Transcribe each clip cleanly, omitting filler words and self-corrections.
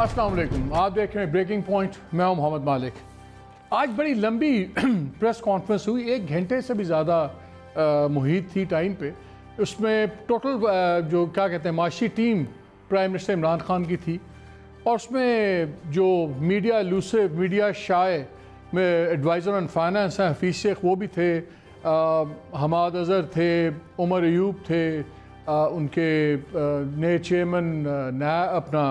अस्सलाम वालेकुम, आप देख रहे हैं ब्रेकिंग पॉइंट। मैं हूं मोहम्मद मालिक। आज बड़ी लंबी प्रेस कॉन्फ्रेंस हुई, 1 घंटे से भी ज़्यादा मुहित थी टाइम पे। उसमें टोटल जो क्या कहते हैं माशी team prime minister Imran Khan की थी, और उसमें जो मीडिया एलूसिव मीडिया शाय में एडवाइज़र ऑन फाइनेंस हैं हफीज़ शेख वो भी थे, हमाद अज़हर थे, उमर अयूब थे, उनके नए चेयरमैन अपना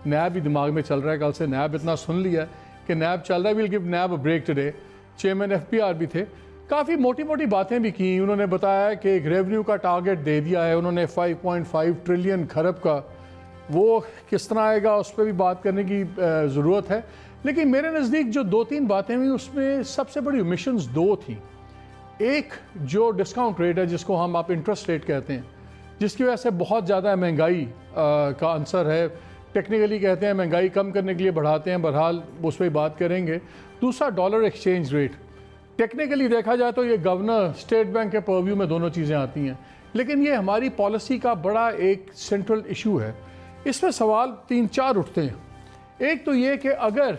नैब भी दिमाग में चल रहा है, कल से नैब इतना सुन लिया कि नैब चल रहा है, will give NAB a break today. Chairman FPR भी थे, काफ़ी मोटी मोटी बातें भी की। उन्होंने बताया कि एक रेवेन्यू का टारगेट दे दिया है उन्होंने 5.5 ट्रिलियन खरब का, वो किस तरह आएगा उस पर भी बात करने की ज़रूरत है। लेकिन मेरे नज़दीक जो 2-3 बातें हुई उसमें सबसे बड़ी ओमिशंस 2 थी। एक जो डिस्काउंट रेट है जिसको हम आप इंटरेस्ट रेट कहते हैं, जिसकी वजह से बहुत ज़्यादा महंगाई का आंसर है। टेक्निकली कहते हैं महंगाई कम करने के लिए बढ़ाते हैं, बहरहाल उस पर बात करेंगे। दूसरा डॉलर एक्सचेंज रेट, टेक्निकली देखा जाए तो ये गवर्नर स्टेट बैंक के परव्यू में दोनों चीज़ें आती हैं, लेकिन ये हमारी पॉलिसी का बड़ा एक सेंट्रल इशू है। इसमें सवाल 3-4 उठते हैं। एक तो ये कि अगर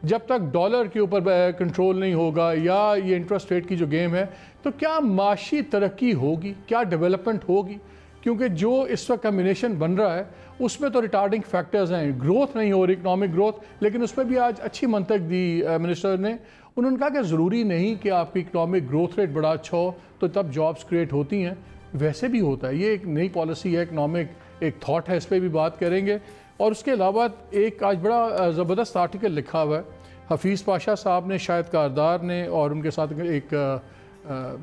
जब तक डॉलर के ऊपर कंट्रोल नहीं होगा या ये इंटरेस्ट रेट की जो गेम है, तो क्या माशी तरक्की होगी, क्या डेवलपमेंट होगी? क्योंकि जो इस वक्त कम्बिनेशन बन रहा है उसमें तो रिटार्डिंग फैक्टर्स हैं, ग्रोथ नहीं हो रही, इकनॉमिक ग्रोथ। लेकिन उस पर भी आज अच्छी मंतक दी मिनिस्टर ने। उन्होंने कहा कि ज़रूरी नहीं कि आपकी इकनॉमिक ग्रोथ रेट बड़ा अच्छा हो तो तब जॉब्स क्रिएट होती हैं, वैसे भी होता है। ये एक नई पॉलिसी है, इकनॉमिक एक थॉट है, इस पर भी बात करेंगे। और उसके अलावा एक आज बड़ा ज़बरदस्त आर्टिकल लिखा हुआ है हफीज़ पाशा साहब ने, शायद कारदार ने, और उनके साथ एक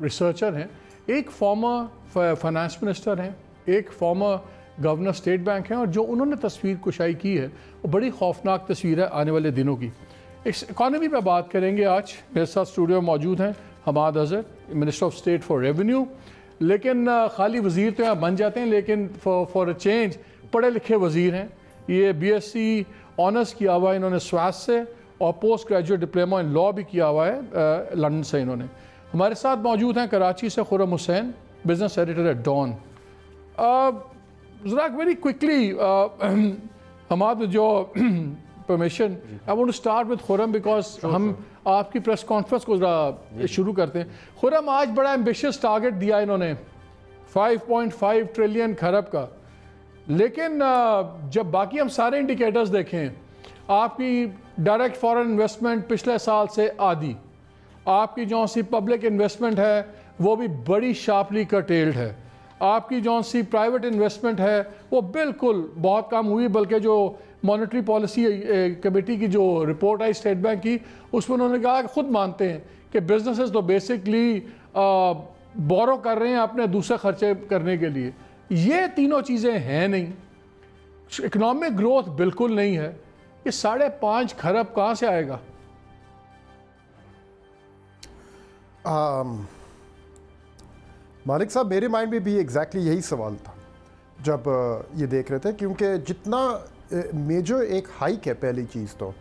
रिसर्चर हैं, एक फॉर्मर फाइनेंस मिनिस्टर हैं, एक फॉर्मर गवर्नर स्टेट बैंक हैं, और जो उन्होंने तस्वीर कुशाई की है वो बड़ी खौफनाक तस्वीर है आने वाले दिनों की। इकॉनमी पर बात करेंगे। आज मेरे साथ स्टूडियो में मौजूद हैं Hammad Azhar, minister of state for revenue. लेकिन खाली वज़ीर तो यहाँ बन जाते हैं, लेकिन फॉर अ चेंज पढ़े लिखे वज़ीर हैं। ये BSc ऑनर्स किया हुआ है इन्होंने स्वास से, और post graduate diploma in law भी किया हुआ है लंदन से इन्होंने। हमारे साथ मौजूद हैं कराची से Khurram Hussain, business editor at Dawn. ज़रा वेरी क्विकली हमारे जो permission, I want to start with Khurram because हम आपकी प्रेस कॉन्फ्रेंस को ज़रा शुरू करते हैं। खुर्रम, आज बड़ा एम्बिशियस टारगेट दिया इन्होंने 5.5 ट्रिलियन खरब का, लेकिन जब बाकी हम सारे इंडिकेटर्स देखें, आपकी डायरेक्ट फॉरेन इन्वेस्टमेंट पिछले साल से आधी, आपकी जो सी पब्लिक इन्वेस्टमेंट है वो भी बड़ी शार्पली कर्टेल्ड है, आपकी जो सी प्राइवेट इन्वेस्टमेंट है वो बिल्कुल बहुत कम हुई, बल्कि जो मॉनेटरी पॉलिसी कमेटी की जो रिपोर्ट आई स्टेट बैंक की, उसमें उन्होंने कहा कि खुद मानते हैं कि बिजनेसेस तो बेसिकली बोरो कर रहे हैं अपने दूसरे खर्चे करने के लिए। ये तीनों चीज़ें हैं नहीं, इकनॉमिक ग्रोथ बिल्कुल नहीं है। ये 5.5 खरब कहाँ से आएगा? मालिक साहब, मेरे माइंड में भी एग्जैक्टली यही सवाल था जब ये देख रहे थे, क्योंकि जितना मेजर एक हाइक है, पहली चीज़ तो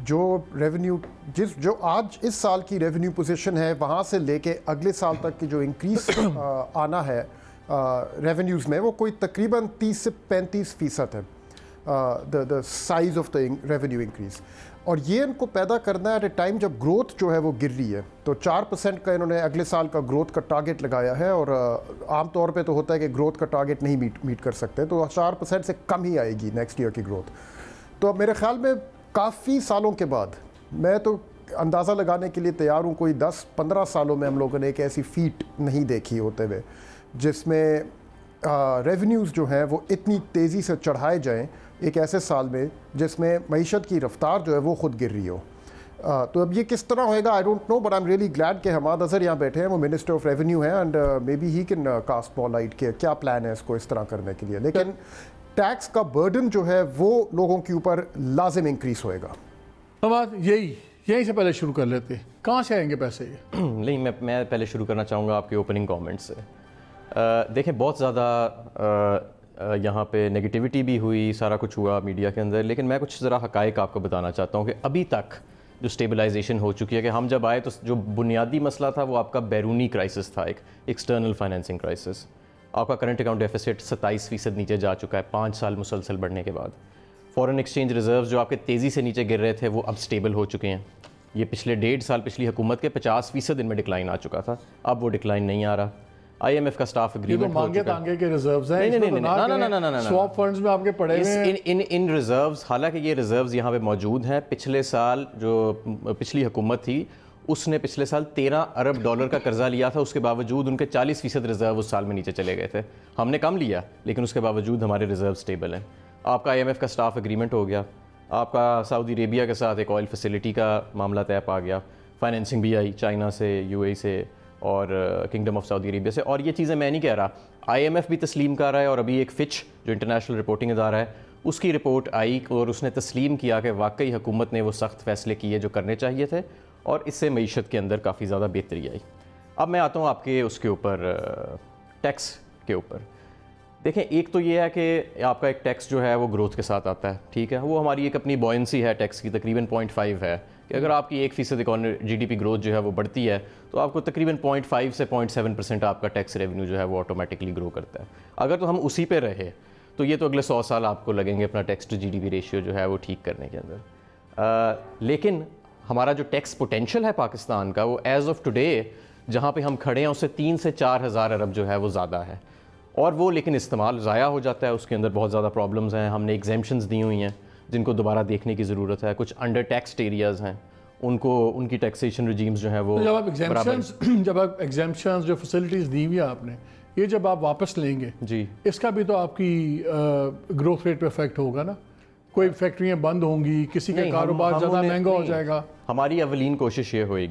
जो रेवेन्यू जो आज इस साल की रेवेन्यू पोजीशन है वहाँ से लेके अगले साल तक की जो इंक्रीज आना है रेवेन्यूज़ में, वो कोई तकरीबन 30 से 35% है the size of the revenue increase. और ये इनको पैदा करना है एट ए टाइम जब ग्रोथ जो है वो गिर रही है। तो 4% का इन्होंने अगले साल का ग्रोथ का टारगेट लगाया है, और आमतौर पे तो होता है कि ग्रोथ का टारगेट नहीं मीट कर सकते, तो 4% से कम ही आएगी नेक्स्ट ईयर की ग्रोथ। तो अब मेरे ख्याल में काफ़ी सालों के बाद, मैं तो अंदाज़ा लगाने के लिए तैयार हूँ, कोई 10-15 सालों में हम लोगों ने एक ऐसी फीट नहीं देखी होते हुए जिसमें रेवेन्यूज़ जो हैं वो इतनी तेज़ी से चढ़ाए जाएं एक ऐसे साल में जिसमें मईशत की रफ्तार जो है वो ख़ुद गिर रही हो। तो अब ये किस तरह होएगा I don't know, but I am really glad कि हमाद अज़हर यहाँ बैठे हैं, वो मिनिस्टर ऑफ रेवेन्यू हैं, and may be he can cast more light के क्या प्लान है इसको इस तरह करने के लिए। लेकिन टैक्स का बर्डन जो है वो लोगों के ऊपर लाजिम इंक्रीज होएगा। हमाद, यहीं से पहले शुरू कर लेते, कहाँ से आएंगे पैसे ये? नहीं, मैं पहले शुरू करना चाहूँगा आपके ओपनिंग कमेंट से। देखें, बहुत ज़्यादा यहाँ पे नेगेटिविटी भी हुई, सारा कुछ हुआ मीडिया के अंदर, लेकिन मैं कुछ ज़रा हक़ाइक़ आपको बताना चाहता हूँ कि अभी तक जो स्टेबलाइजेशन हो चुकी है, कि हम जब आए तो जो बुनियादी मसला था वो आपका बैरूनी क्राइसिस था, एक एक्सटर्नल फाइनेंसिंग क्राइसिस। आपका करंट अकाउंट डेफिसिट 27% नीचे जा चुका है 5 साल मुसलसल बढ़ने के बाद। فورن ایکسچینج ریزروز جو آپ کے تیزی سے نیچے گر رہے تھے وہ اب سٹیبل ہو چکے ہیں. یہ پچھلے 1.5 سال پچھلی حکومت کے 50% ان میں ڈکلائن آ چکا تھا, اب وہ ڈکلائن نہیں آ رہا. آئی ایم ایف کا سٹاف اگریمنٹ ہو چکا ہے. کے ریزروز ہیں, نہیں, سواپ فنڈز میں آپ کے پڑے ہوئے ہیں ان ریزروز. حالانکہ یہ ریزروز یہاں پہ موجود ہیں. پچھلے سال جو پچھلی حکومت تھی اس نے پچھلے سال $13 ارب کا قرضہ لیا تھا, اس کے باوجود ان کے 40% ریزرو اس سال میں نیچے چلے گئے تھے. ہم نے کم لیا لیکن اس کے باوجود ہمارے ریزرو سٹیبل ہیں. آپ کا آئی ایم ایف کا سٹاف اگریمنٹ ہو گیا, آپ کا سعودی عربیہ کے ساتھ ایک آئل فیسلٹی کا معاملہ طے پا گیا, فائنینسنگ بھی آئی چائنا سے, یو اے سے اور کنگڈم آف سعودی عربیہ سے. اور یہ چیزیں میں نہیں کہہ رہا, آئی ایم ایف بھی تسلیم کر رہا ہے, اور ابھی ایک فچ جو انٹرنیشنل رپورٹنگ ادارہ ہے اس کی رپورٹ آئی اور اس نے تسلیم کیا کہ واقعی حکومت نے وہ سخت فیصلے کیے جو کرنے چاہیے تھے, اور اس سے معیشت کے اندر کافی زیادہ بہتری آئی. اب میں آتا ہوں آپ کے اس کے اوپر ٹیکس کے اوپر. دیکھیں ایک تو یہ ہے کہ آپ کا ایک ٹیکس جو ہے وہ گروتھ کے ساتھ آتا ہے, ٹھیک ہے, وہ ہماری ایک اپنی بوئنسی ہے ٹیکس کی, تقریباً 0.5 ہے کہ اگر آپ کی 1% جی ڈی پی گروتھ جو ہے وہ بڑھتی ہے تو آپ کو تقریباً 0.5 سے 0.7% آپ کا ٹیکس ریونیو جو ہے وہ آٹومیٹکلی گرو کرتا ہے. اگر تو ہم اسی پہ رہے تو یہ تو اگلے 100 سال آپ کو لگیں گے اپنا tax to G D P ratio جو ہے وہ ٹھیک کرنے کے اندر. لیکن ہمارا جو ٹیکس پوٹینشیل ہے پاکستان کا وہ ایز آف ٹوڈے جہاں پہ ہم کھڑے ہیں اس سے 3 سے 4 ہزار ارب جو ہے وہ زیادہ ہے, اور وہ لیکن استعمال ضائع ہو جاتا ہے. اس کے اندر بہت زیادہ پرابلمز ہیں. ہم نے ایگزیمپشنز دی ہوئی ہیں جن کو دوبارہ دیکھنے کی ضرورت ہے. کچھ انڈر ٹیکسڈ ایریاز ہیں, ان کی ٹیکسیشن رجیمز جو ہیں وہ جب آپ ایگزیمپشنز جو فیسلٹیز دی ہوئی ہیں آپ نے, یہ جب آپ واپس لیں گے جی اس کا بھی تو آپ کی گروتھ ریٹ پہ افیکٹ ہوگا نا. کوئی فیکٹریاں بند ہوں گی, کسی کا کاروبار زیادہ مہنگا ہو جائے گا. ہماری اولین کوشش یہ ہوئے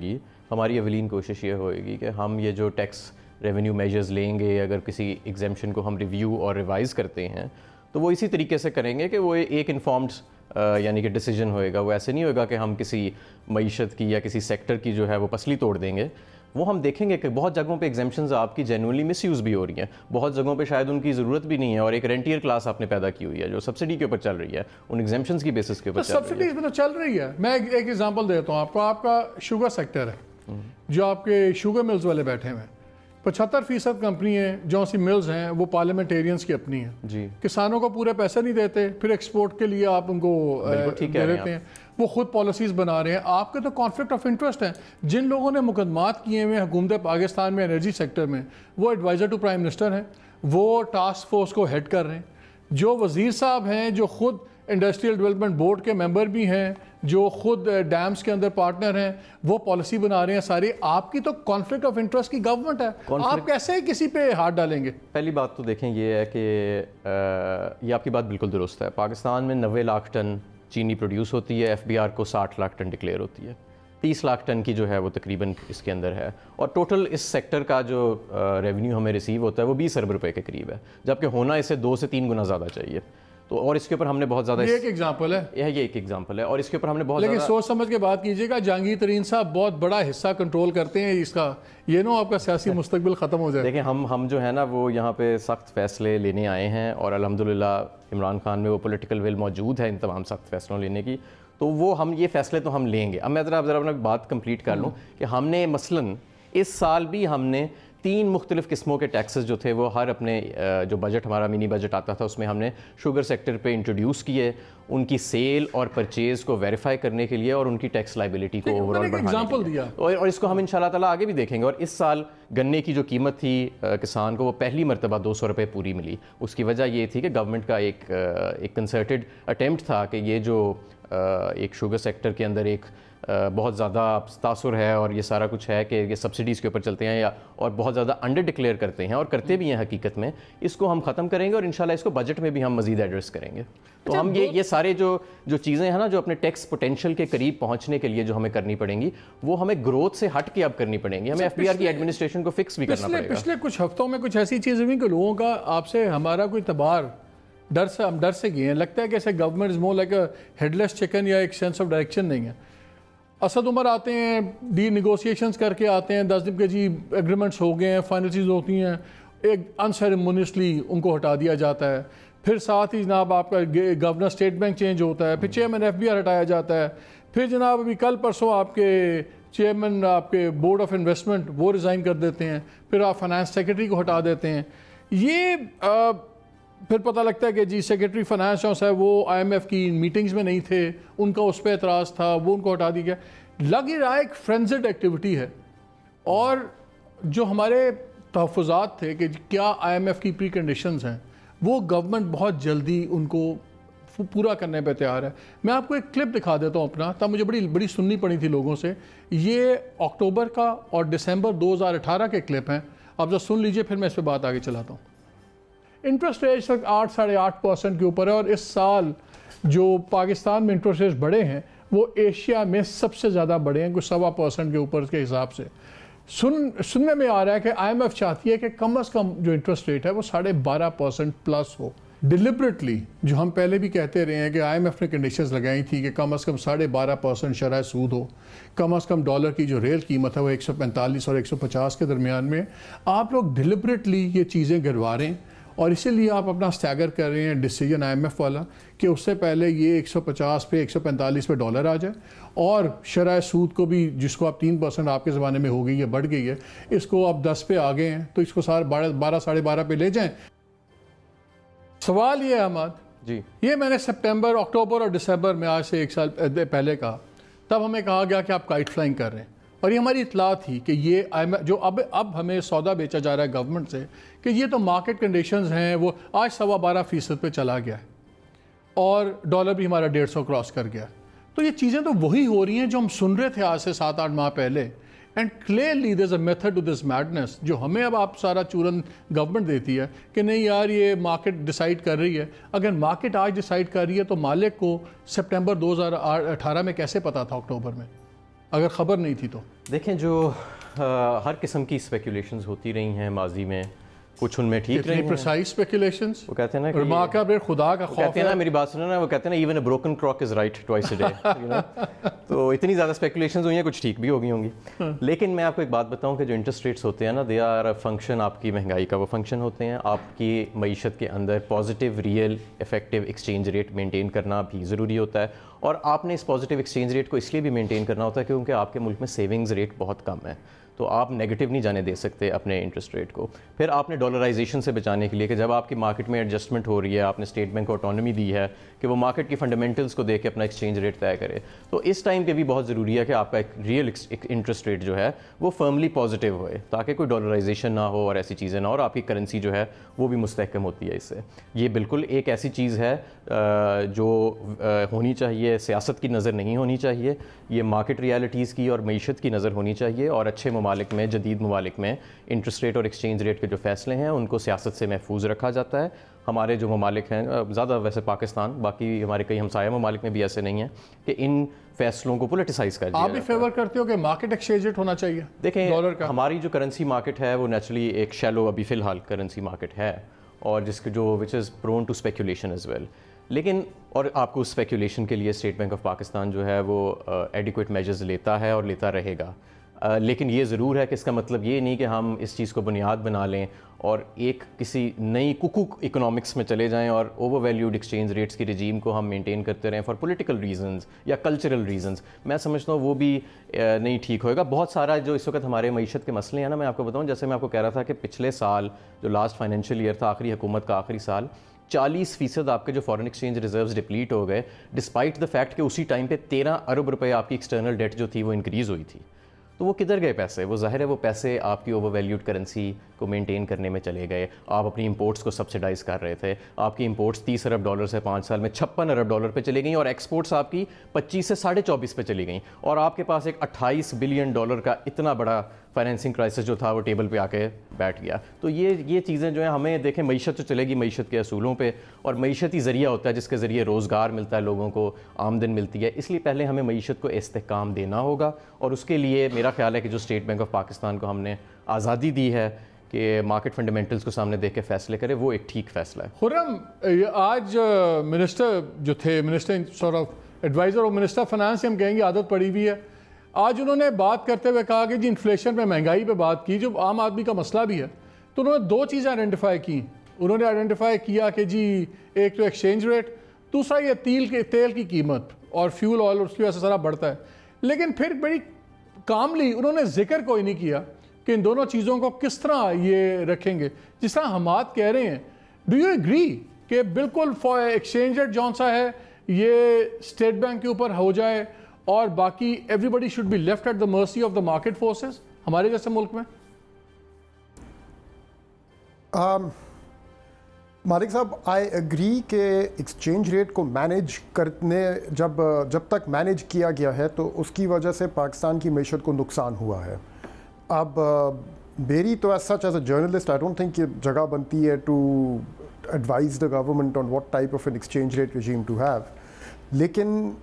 گی کہ ہم یہ جو ٹیکس ریونیو میجرز لیں گے, اگر کسی ایگزیمپشن کو ہم ریویو اور ریوائز کرتے ہیں تو وہ اسی طریقے سے کریں گے کہ وہ ایک انفارمڈ یعنی کہ ڈیسیجن ہوئے گا. وہ ایسے نہیں ہوگا کہ ہم کسی معیشت کی یا کسی سیکٹر کی جو ہے وہ پسلی توڑ دیں گے. وہ ہم دیکھیں گے کہ بہت جگہوں پہ ایگزیمپشنز آپ کی جینوئنلی مس یوز بھی ہو رہی ہیں, بہت جگہوں پہ شاید ان کی ضرورت بھی نہیں ہے, اور ایک رینٹیئر کلاس آپ نے پیدا کی ہوئی ہے جو سبسڈی کے اوپر چل رہی ہے, ان ایگزیمپشنز کی بیسس کے اوپر چل رہی ہے. سبسڈیز میں تو چل رہی ہے. میں ایک ایگزامپل دیتا ہوں آپ کو. آپ کا شوگر سیکٹر ہے جو آپ کے شوگر ملز والے بیٹھے ہوئے ہیں, 75% کمپنیاں جو سی ملز ہیں وہ پارلیمنٹیرینز کی اپنی ہیں جی. کسانوں کو پورے پیسے نہیں دیتے, پھر ایکسپورٹ کے لیے آپ ان کو دے دیتے ہیں, وہ خود پالیسیز بنا رہے ہیں. آپ کے تو کانفلکٹ آف انٹرسٹ ہیں. جن لوگوں نے مقدمات کیے ہوئے حکومت پاکستان میں انرجی سیکٹر میں, وہ ایڈوائزر ٹو پرائم منسٹر ہیں, وہ ٹاسک فورس کو ہیڈ کر رہے ہیں. جو وزیر صاحب ہیں جو خود انڈسٹریل ڈیولپمنٹ بورڈ کے ممبر بھی ہیں, جو خود ڈیمز کے اندر پارٹنر ہیں, وہ پالیسی بنا رہے ہیں ساری. آپ کی تو کانفلکٹ آف انٹرسٹ کی گورنمنٹ ہے, آپ کیسے کسی پہ ہاتھ ڈالیں گے؟ پہلی بات تو دیکھیں یہ ہے کہ یہ آپ کی بات بالکل درست ہے. پاکستان میں 90 لاکھ ٹن چینی پروڈیوس ہوتی ہے, ایف بی آر کو 60 لاکھ ٹن ڈکلیئر ہوتی ہے, 30 لاکھ ٹن کی جو ہے وہ تقریباً اس کے اندر ہے, اور ٹوٹل اس سیکٹر کا جو ریونیو ہمیں ریسیو ہوتا ہے وہ 20 ارب روپے کے قریب ہے, جبکہ ہونا اسے 2 سے 3 گنا زیادہ چاہیے. تو اور اس کے اوپر ہم نے بہت زیادہ یہ ایک ایگزامپل ہے, یہ ایک ایگزامپل ہے, اور اس کے اوپر ہم نے بہت لیکن سوچ سمجھ کے بات کیجیے گا. جہانگیر ترین صاحب بہت بڑا حصہ کنٹرول کرتے ہیں اس کا, یہ نو آپ کا سیاسی مستقبل ختم ہو جائے. دیکھیں ہم جو ہے نا وہ یہاں پہ سخت فیصلے لینے آئے ہیں, اور الحمدللہ عمران خان میں وہ پولیٹیکل ول موجود ہے ان تمام سخت فیصلوں لینے کی, تو وہ ہم یہ فیصلے تو ہم لیں گے. اب میں ذرا اپنا بات کمپلیٹ کر لوں کہ ہم نے مثلاً اس سال بھی ہم نے 3 مختلف قسموں کے ٹیکسز جو تھے وہ ہر اپنے جو بجٹ ہمارا منی بجٹ آتا تھا اس میں ہم نے شوگر سیکٹر پہ انٹروڈیوس کیے, ان کی سیل اور پرچیز کو ویریفائی کرنے کے لیے اور ان کی ٹیکس لائبلٹی کو اوور آل بڑھانے کے لیے, اور اس کو ہم انشاءاللہ تعالیٰ آگے بھی دیکھیں گے. اور اس سال گنے کی جو قیمت تھی کسان کو وہ پہلی مرتبہ 200 روپے پوری ملی. اس کی وجہ یہ تھی کہ گورنمنٹ کا ایک کنسرٹڈ اٹیمپٹ تھا کہ یہ جو ایک شوگر سیکٹر کے اندر ایک بہت زیادہ تاثر ہے اور یہ سارا کچھ ہے کہ یہ سبسڈیز کے اوپر چلتے ہیں یا اور بہت زیادہ انڈر ڈکلیئر کرتے ہیں اور کرتے بھی ہیں حقیقت میں, اس کو ہم ختم کریں گے اور انشاءاللہ اس کو بجٹ میں بھی ہم مزید ایڈریس کریں گے. تو ہم یہ سارے جو چیزیں ہیں نا جو اپنے ٹیکس پوٹینشیل کے قریب پہنچنے کے لیے جو ہمیں کرنی پڑیں گی وہ ہمیں گروتھ سے ہٹ کے اب کرنی پڑیں گی. ہمیں ایف بی آر کی ایڈمنسٹریشن کو فکس بھی کرنا پڑے گا. پچھلے کچھ ہفتوں میں کچھ ایسی چیزیں ہوئی کہ لوگوں کا آپ سے ہمارا کوئی اعتبار ہم ڈر سے گئے ہیں. لگتا ہے کہ ایسے government is more like a had less chicken یا ایک سینس آف ڈائریکشن نہیں ہے. اسد عمر آتے ہیں, ڈی نیگوسیشنز کر کے آتے ہیں, 10 دن کے جی ایگریمنٹس ہو گئے ہیں, فائنل چیز ہوتی ہیں, ایک انسیریمونیسلی ان کو ہٹا دیا جاتا ہے. پھر ساتھ ہی جناب آپ کا گورنر اسٹیٹ بینک چینج ہوتا ہے, پھر چیئرمین ایف بی آر ہٹایا جاتا ہے, پھر جناب ابھی کل پرسوں آپ کے چیئرمین آپ کے بورڈ آف انویسٹمنٹ وہ ریزائن کر دیتے ہیں, پھر آپ فائنانس سیکرٹری کو ہٹا دیتے ہیں. یہ پھر پتہ لگتا ہے کہ جی سیکرٹری فائنانس جو ہے وہ IMF کی میٹنگز میں نہیں تھے, ان کا اس پہ اعتراض تھا, وہ ان کو ہٹا دیا گیا. لگ ہی رہا ہے ایک فرینزڈ ایکٹیویٹی ہے. اور جو ہمارے تحفظات تھے کہ کیا IMF کی پری کنڈیشنز ہیں, وہ گورنمنٹ بہت جلدی ان کو پورا کرنے پہ تیار ہے. میں آپ کو ایک کلپ دکھا دیتا ہوں اپنا, تب مجھے بڑی سننی پڑی تھی لوگوں سے. یہ اکتوبر کا اور دسمبر 2018 کے کلپ ہیں, آپ ذرا سن لیجئے, پھر میں اس پہ بات آگے چلاتا ہوں. انٹرسٹ ریٹ تک 8-8.5% کے اوپر ہے, اور اس سال جو پاکستان میں انٹرسٹ ریٹ بڑے ہیں وہ ایشیا میں سب سے زیادہ بڑے ہیں, کچھ 1.25% کے اوپر کے حساب سے. سننے میں آ رہا ہے کہ IMF چاہتی ہے کہ کم از کم جو انٹرسٹ ریٹ ہے وہ 12.5% پلس ہو. ڈیلیبریٹلی جو ہم پہلے بھی کہتے رہے ہیں کہ IMF نے کنڈیشنز لگائی تھی کہ کم از کم 12.5% شرح سود ہو, کم از کم ڈالر کی جو ریل قیمت ہے وہ 145 اور 150 کے درمیان میں. آپ لوگ ڈیلیبریٹلی یہ چیزیں گروا رہے ہیں, اور اسی لیے آپ اپنا سٹیگر کر رہے ہیں ڈیسیجن IMF والا کہ اس سے پہلے یہ 150 پہ 145 پہ ڈالر آ جائے, اور شرح سود کو بھی جس کو آپ 3% آپ کے زمانے میں ہو گئی ہے, بڑھ گئی ہے, اس کو آپ 10 پہ آ گئے ہیں تو اس کو 12-12.5 پہ لے جائیں. سوال یہ ہے احمد جی, یہ میں نے سپٹمبر, اکتوبر اور دسمبر میں آج سے 1 سال پہلے کہا, تب ہمیں کہا گیا کہ آپ کائٹ فلائنگ کر رہے ہیں, اور یہ ہماری اطلاع تھی کہ یہ جو اب ہمیں سودا بیچا جا رہا ہے گورنمنٹ سے کہ یہ تو مارکیٹ کنڈیشنز ہیں, وہ آج 12.25% پہ چلا گیا ہے, اور ڈالر بھی ہمارا 150 کراس کر گیا. تو یہ چیزیں تو وہی ہو رہی ہیں جو ہم سن رہے تھے آج سے 7-8 ماہ پہلے. And clearly there is a method to this madness, جو ہمیں اب آپ سارا چورن گورنمنٹ دیتی ہے کہ نہیں یار یہ مارکیٹ ڈیسائیڈ کر رہی ہے. اگر مارکیٹ آج ڈیسائیڈ کر رہی ہے تو مالک کو سپٹمبر 2018 میں کیسے پتا تھا, اکتوبر میں, اگر خبر نہیں تھی تو؟ دیکھیں جو ہر قسم کی اسپیکولیشنز ہوتی رہی ہیں ماضی میں, کچھ ان میں ٹھیک رہی ہیں. پریسائز اسپیکولیشنز, وہ کہتے ہیں نا ریمارکیبل, خدا کا خوف کہتے ہیں نا, میری بات سنو نا, وہ کہتے ہیں نا even a broken clock is right twice a day. تو اتنی زیادہ اسپیکولیشنز ہوئی ہیں, کچھ ٹھیک بھی ہو گئی ہوں گی. لیکن میں آپ کو ایک بات بتاؤں کہ جو انٹرسٹ ریٹس ہوتے ہیں نا, دے آر فنکشن, آپ کی مہنگائی کا وہ فنکشن ہوتے ہیں. آپ کی معیشت کے اندر positive real effective exchange rate maintain کرنا بھی ضروری ہوتا ہے, اور آپ نے اس پازیٹیو ایکسچینج ریٹ کو اس لیے بھی مینٹین کرنا ہوتا ہے کیونکہ آپ کے ملک میں سیونگز ریٹ بہت کم ہے, تو آپ نیگیٹو نہیں جانے دے سکتے اپنے انٹرسٹ ریٹ کو. پھر آپ نے ڈالرائزیشن سے بچانے کے لیے کہ جب آپ کی مارکیٹ میں ایڈجسٹمنٹ ہو رہی ہے, آپ نے اسٹیٹ بینک کو آٹونومی دی ہے کہ وہ مارکیٹ کی فنڈامنٹلز کو دیکھ کے اپنا ایکسچینج ریٹ طے کرے, تو اس ٹائم پہ بھی بہت ضروری ہے کہ آپ کا ایک ریئل انٹرسٹ ریٹ جو ہے وہ فرملی پازیٹیو ہوئے, تاکہ کوئی ڈالرائزیشن نہ ہو اور ایسی چیزیں نہ ہو, اور آپ کی کرنسی جو ہے وہ بھی مستحکم ہوتی ہے اس سے. یہ بالکل ایک ایسی چیز ہے جو ہونی چاہیے, سیاست کی نظر نہیں ہونی چاہیے, یہ مارکیٹ ریالٹیز کی اور معیشت کی نظر ہونی چاہیے. اور اچھے ممالک میں, جدید ممالک میں انٹرسٹ ریٹ اور ایکسچینج ریٹ کے جو فیصلے ہیں ان کو سیاست سے محفوظ رکھا جاتا ہے. ہمارے جو ممالک ہیں, زیادہ ویسے پاکستان, باقی ہمارے کئی ہمسایہ ممالک میں بھی ایسے نہیں ہیں کہ ان فیصلوں کو پولیٹیسائز کر دیا. آپ بھی فیور کرتے ہو کہ مارکیٹ ایکسچینج ریٹ ہونا چاہیے؟ دیکھیں ڈالر کا ہماری جو کرنسی مارکیٹ ہے وہ نیچرلی ایک شیلو ابھی فی الحال کرنسی مارکیٹ ہے, اور جس کے جو which is prone to speculation as well. لیکن اور آپ کو اسپیکولیشن کے لیے اسٹیٹ بینک آف پاکستان جو ہے وہ ایڈیکویٹ میجرز لیتا ہے اور لیتا رہے گا. لیکن یہ ضرور ہے کہ اس کا مطلب یہ نہیں کہ ہم اس چیز کو بنیاد بنا لیں اور ایک کسی نئی کوکوک اکنامکس میں چلے جائیں اور اوور ویلیوڈ ایکسچینج ریٹس کی رجیم کو ہم مینٹین کرتے رہیں فار پولیٹیکل ریزنز یا کلچرل ریزنز. میں سمجھتا ہوں وہ بھی نہیں ٹھیک ہوئے گا. بہت سارا جو اس وقت ہمارے معیشت کے مسئلے ہیں نا, میں آپ کو بتاؤں, جیسے میں آپ کو کہہ رہا تھا کہ پچھلے سال جو لاسٹ فائنینشیل ایئر تھا, آخری حکومت کا آخری سال, 40% آپ کے جو فارن ایکسچینج ریزروز ڈپلیٹ ہو گئے, ڈسپائٹ دا فیکٹ کہ اسی ٹائم پہ 13 ارب روپے آپ کی ایکسٹرنل ڈیٹ جو تھی وہ انکریز ہوئی تھی. تو وہ کدھر گئے پیسے؟ وہ ظاہر ہے وہ پیسے آپ کی اوور ویلیوڈ کرنسی کو مینٹین کرنے میں چلے گئے. آپ اپنی امپورٹس کو سبسیڈائز کر رہے تھے, آپ کی امپورٹس 30 ارب ڈالر سے 5 سال میں 56 ارب ڈالر پہ چلی گئیں, اور ایکسپورٹس آپ کی 25 سے 24.5 پہ چلی گئیں, اور آپ کے پاس ایک 28 بلین ڈالر کا اتنا بڑا فائنینسنگ کرائسس جو تھا وہ ٹیبل پہ آ کے بیٹھ گیا. تو یہ چیزیں جو ہیں, ہمیں دیکھیں معیشت تو چلے گی معیشت کے اصولوں پہ, اور معیشت ہی ذریعہ ہوتا ہے جس کے ذریعے روزگار ملتا ہے, لوگوں کو آمدن ملتی ہے. اس لیے پہلے ہمیں معیشت کو استحکام دینا ہوگا, اور اس کے لیے میرا خیال ہے کہ جو اسٹیٹ بینک آف پاکستان کو ہم نے آزادی دی ہے کہ مارکیٹ فنڈامنٹلز کو سامنے دیکھ کے فیصلے کرے, وہ ایک ٹھیک فیصلہ ہے. خرم, آج منسٹر جو تھے, منسٹر سورٹ آف ایڈوائزر اور منسٹر فائنانس ہم کہیں گے عادت پڑی ہوئی ہے, آج انہوں نے بات کرتے ہوئے کہا کہ جی انفلیشن میں مہنگائی پہ بات کی, جو عام آدمی کا مسئلہ بھی ہے. تو انہوں نے 2 چیزیں آئیڈینٹیفائی کی. انہوں نے آئیڈینٹیفائی کیا کہ جی ایک تو ایکسچینج ریٹ, دوسرا یہ تیل کی قیمت اور فیول آئل, اس کی وجہ سے سارا بڑھتا ہے. لیکن پھر بڑی کاملی انہوں نے ذکر کوئی نہیں کیا کہ ان دونوں چیزوں کو کس طرح یہ رکھیں گے. جس طرح حماد کہہ رہے ہیں, डू यू एग्री कि बिल्कुल एक्सचेंज रेट जौन सा है ये स्टेट बैंक के ऊपर हो जाए और बाकी everybody should be left at the mercy of the market forces हमारे जैसे मुल्क में? मालिक साहब, आई एग्री कि एक्सचेंज रेट को मैनेज करने जब तक मैनेज किया गया है तो उसकी वजह से पाकिस्तान की मैशत को नुकसान हुआ है। अब मेरी तो सच as a journalist I don't think कि जगह बनती है to advise the government on what type of an exchange rate regime to have, लेकिन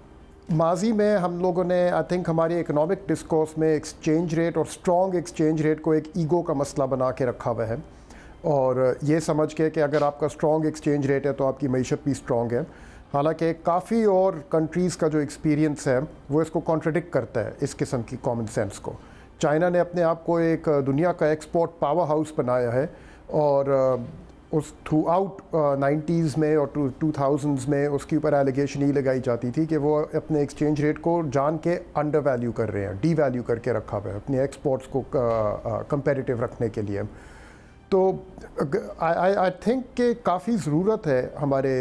माजी में हम लोगों ने आई थिंक हमारे इकोनॉमिक डिस्कोर्स में एक्सचेंज रेट और स्ट्रॉन्ग एक्सचेंज रेट को एक ईगो का मसला बना के रखा हुआ है, और ये समझ के कि अगर आपका स्ट्रॉन्ग एक्सचेंज रेट है तो आपकी मईशत भी स्ट्रॉन्ग है। हालांकि काफ़ी और कंट्रीज़ का जो एक्सपीरियंस है वो इसको कॉन्ट्रडिक्ट करता है, इस किस्म की कॉमन सेंस को। चाइना ने अपने आप को एक दुनिया का एक्सपोर्ट पावर हाउस बनाया है, और उस थ्रू आउट 90s में और 2000s में उसके ऊपर एलिगेशन ही लगाई जाती थी कि वो अपने एक्सचेंज रेट को जान के अंडर वैल्यू कर रहे हैं, डी वैल्यू करके रखा हुआ है अपने एक्सपोर्ट्स को कंपेटिटिव रखने के लिए। तो आई थिंक कि काफ़ी ज़रूरत है हमारे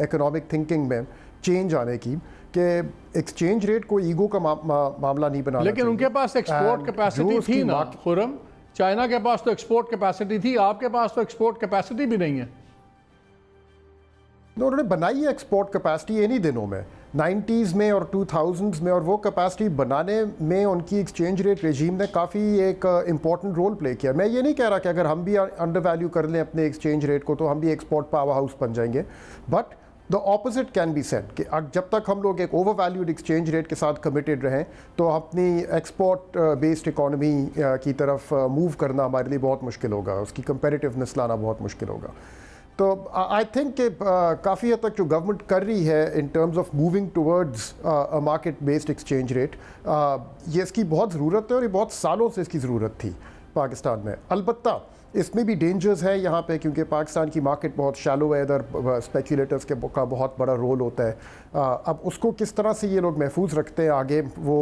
इकोनॉमिक थिंकिंग में चेंज आने की, कि एक्सचेंज रेट को ईगो का मामला नहीं बनाना। लेकिन उनके पास एक्सपोर्ट कैपेसिटी थी ना खुरम, चाइना के पास तो एक्सपोर्ट कैपेसिटी थी, आपके पास तो एक्सपोर्ट कैपेसिटी भी नहीं है। उन्होंने बनाई है एक्सपोर्ट कैपेसिटी इन्हीं दिनों में 90s में और 2000s में, और वो कैपेसिटी बनाने में उनकी एक्सचेंज रेट रेजीम ने काफ़ी एक इम्पॉर्टेंट रोल प्ले किया। मैं ये नहीं कह रहा कि अगर हम भी अंडर वैल्यू कर लें अपने एक्सचेंज रेट को तो हम भी एक्सपोर्ट पावर हाउस बन जाएंगे, but the opposite can be said कि जब तक हम लोग एक ओवर वैल्यूड एक्सचेंज रेट के साथ कमिटेड रहें तो अपनी एक्सपोर्ट बेस्ड इकॉनमी की तरफ मूव करना हमारे लिए बहुत मुश्किल होगा, उसकी कंपेटिटिवनेस लाना बहुत मुश्किल होगा। तो आई थिंक कि काफ़ी हद तक जो गवर्नमेंट कर रही है in terms of moving towards a market based exchange rate, ये इसकी बहुत ज़रूरत है और ये बहुत सालों से इसकी ज़रूरत थी पाकिस्तान में। अलबत्ता इसमें भी डेंजर्स है यहाँ पे, क्योंकि पाकिस्तान की मार्केट बहुत शैलो है, इधर स्पेकुलेटर्स का बहुत बड़ा रोल होता है। अब उसको किस तरह से ये लोग महफूज रखते हैं आगे, वो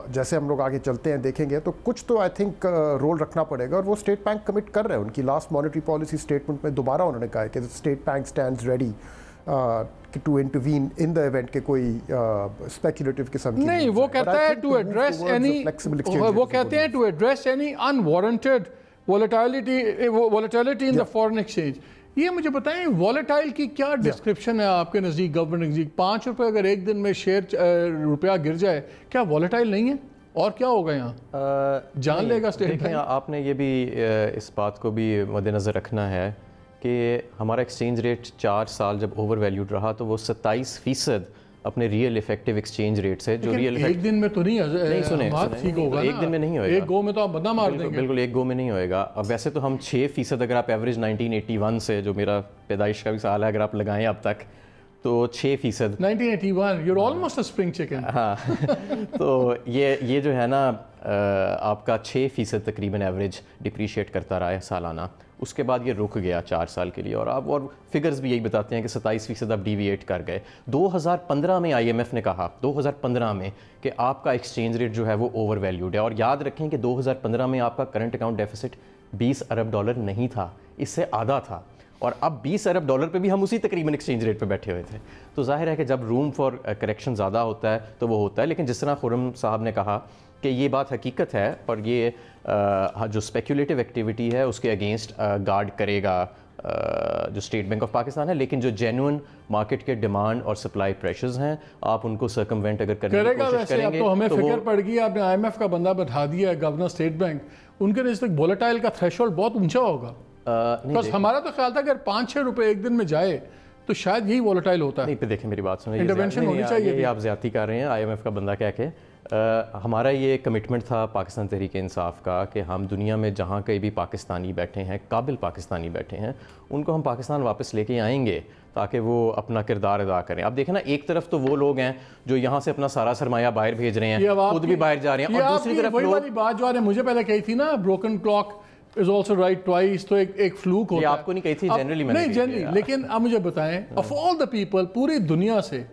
जैसे हम लोग आगे चलते हैं देखेंगे, तो कुछ तो आई थिंक रोल रखना पड़ेगा, और वो स्टेट बैंक कमिट कर रहे हैं। उनकी लास्ट मॉनेटरी पॉलिसी स्टेटमेंट में दोबारा उन्होंने कहा है कि State Bank stands ready to intervene in the event के कोई स्पेकुलेटिव किस्म की नहीं। वो कहता है टू एड्रेस एनी, वो कहते हैं to address any unwarranted volatility in the foreign exchange. ये मुझे बताएं, वॉलेटाइल की क्या डिस्क्रिप्शन है आपके नज़दीक, गवर्नमेंट नज़दीक? 5 रुपये अगर एक दिन में शेयर रुपया गिर जाए, क्या वॉलेटाइल नहीं है? और क्या होगा यहाँ, जान लेगा स्टेट बैंक? आपने ये भी इस बात को भी मद्देनज़र रखना है कि हमारा एक्सचेंज रेट 4 साल जब ओवर वैल्यूड रहा तो वो 27% अपने रियल इफेक्टिव एक्सचेंज रेट से, जो रियल एक दिन में तो नहीं सुने ठीक होगा, एक दिन में नहीं होएगा, एक गो में तो आप बंदा मार देंगे। बिल्कुल एक गो में नहीं होएगा। अब वैसे तो हम 6% अगर आप एवरेज 1981 से, जो मेरा पैदाइश का भी साल है, अगर आप लगाएं अब तक तो 6%। 1981, you're almost a spring chicken। हाँ तो ये जो है ना आपका 6% तकरीबन एवरेज डिप्रीशिएट करता रहा है सालाना। उसके बाद ये रुक गया 4 साल के लिए, और फिगर्स भी यही बताते हैं कि 27% अब डिविएट कर गए। 2015 में IMF ने कहा 2015 में कि आपका एक्सचेंज रेट जो है वो ओवर वैल्यूड है, और याद रखें कि 2015 में आपका करंट अकाउंट डेफिसिट $20 अरब नहीं था, इससे आधा था, और अब $20 अरब पे भी हम उसी तकरीबन एक्सचेंज रेट पे बैठे हुए थे। तो जाहिर है कि जब रूम फॉर करेक्शन ज़्यादा होता है तो वो होता है। लेकिन जिस तरह खुरम साहब ने कहा कि ये बात हकीकत है, और ये जो स्पेकुलेटिव एक्टिविटी है उसके अगेंस्ट गार्ड करेगा जो स्टेट बैंक ऑफ पाकिस्तान है, लेकिन जो जेन्युइन मार्केट के डिमांड और सप्लाई प्रेशर्स हैं आप उनको सर्कमवेंट अगर करने की कोशिश करेंगे तो हमें फिक्र पड़ गई। आपने IMF का बंदा बैठा दिया है, गवर्नर स्टेट बैंक, उनके नज़दीक वोलेटाइल का थ्रेशोल्ड बहुत ऊंचा होगा। बस हमारा तो ख्याल था कि अगर 5-6 रुपए एक दिन में जाए तो शायद यही वोलेटाइल होता है। नहीं, पे देखें मेरी बात सुनिए, इंटरवेंशन होनी चाहिए। ये आप ज़्यादती कर रहे हैं IMF का बंदा कह के। हमारा ये कमिटमेंट था पाकिस्तान तहरीक इंसाफ का कि हम दुनिया में जहाँ कहीं भी पाकिस्तानी बैठे हैं, काबिल पाकिस्तानी बैठे हैं, उनको हम पाकिस्तान वापस लेके आएंगे ताकि वो अपना किरदार अदा करें। अब देखें ना, एक तरफ तो वो लोग हैं जो यहाँ से अपना सारा सरमाया बाहर भेज रहे हैं, खुद भी बाहर जा रहे हैं, और दूसरी तरफ वही वाली बात जो आपने मुझे पहले कही थी ना, broken clock is also right twice, तो एक फ्लूक होता है। आपको नहीं कही थी, जनरली मैंने नहीं जनरली, लेकिन अब मुझे बताएं, ऑफ ऑल द पीपल पूरी दुनिया से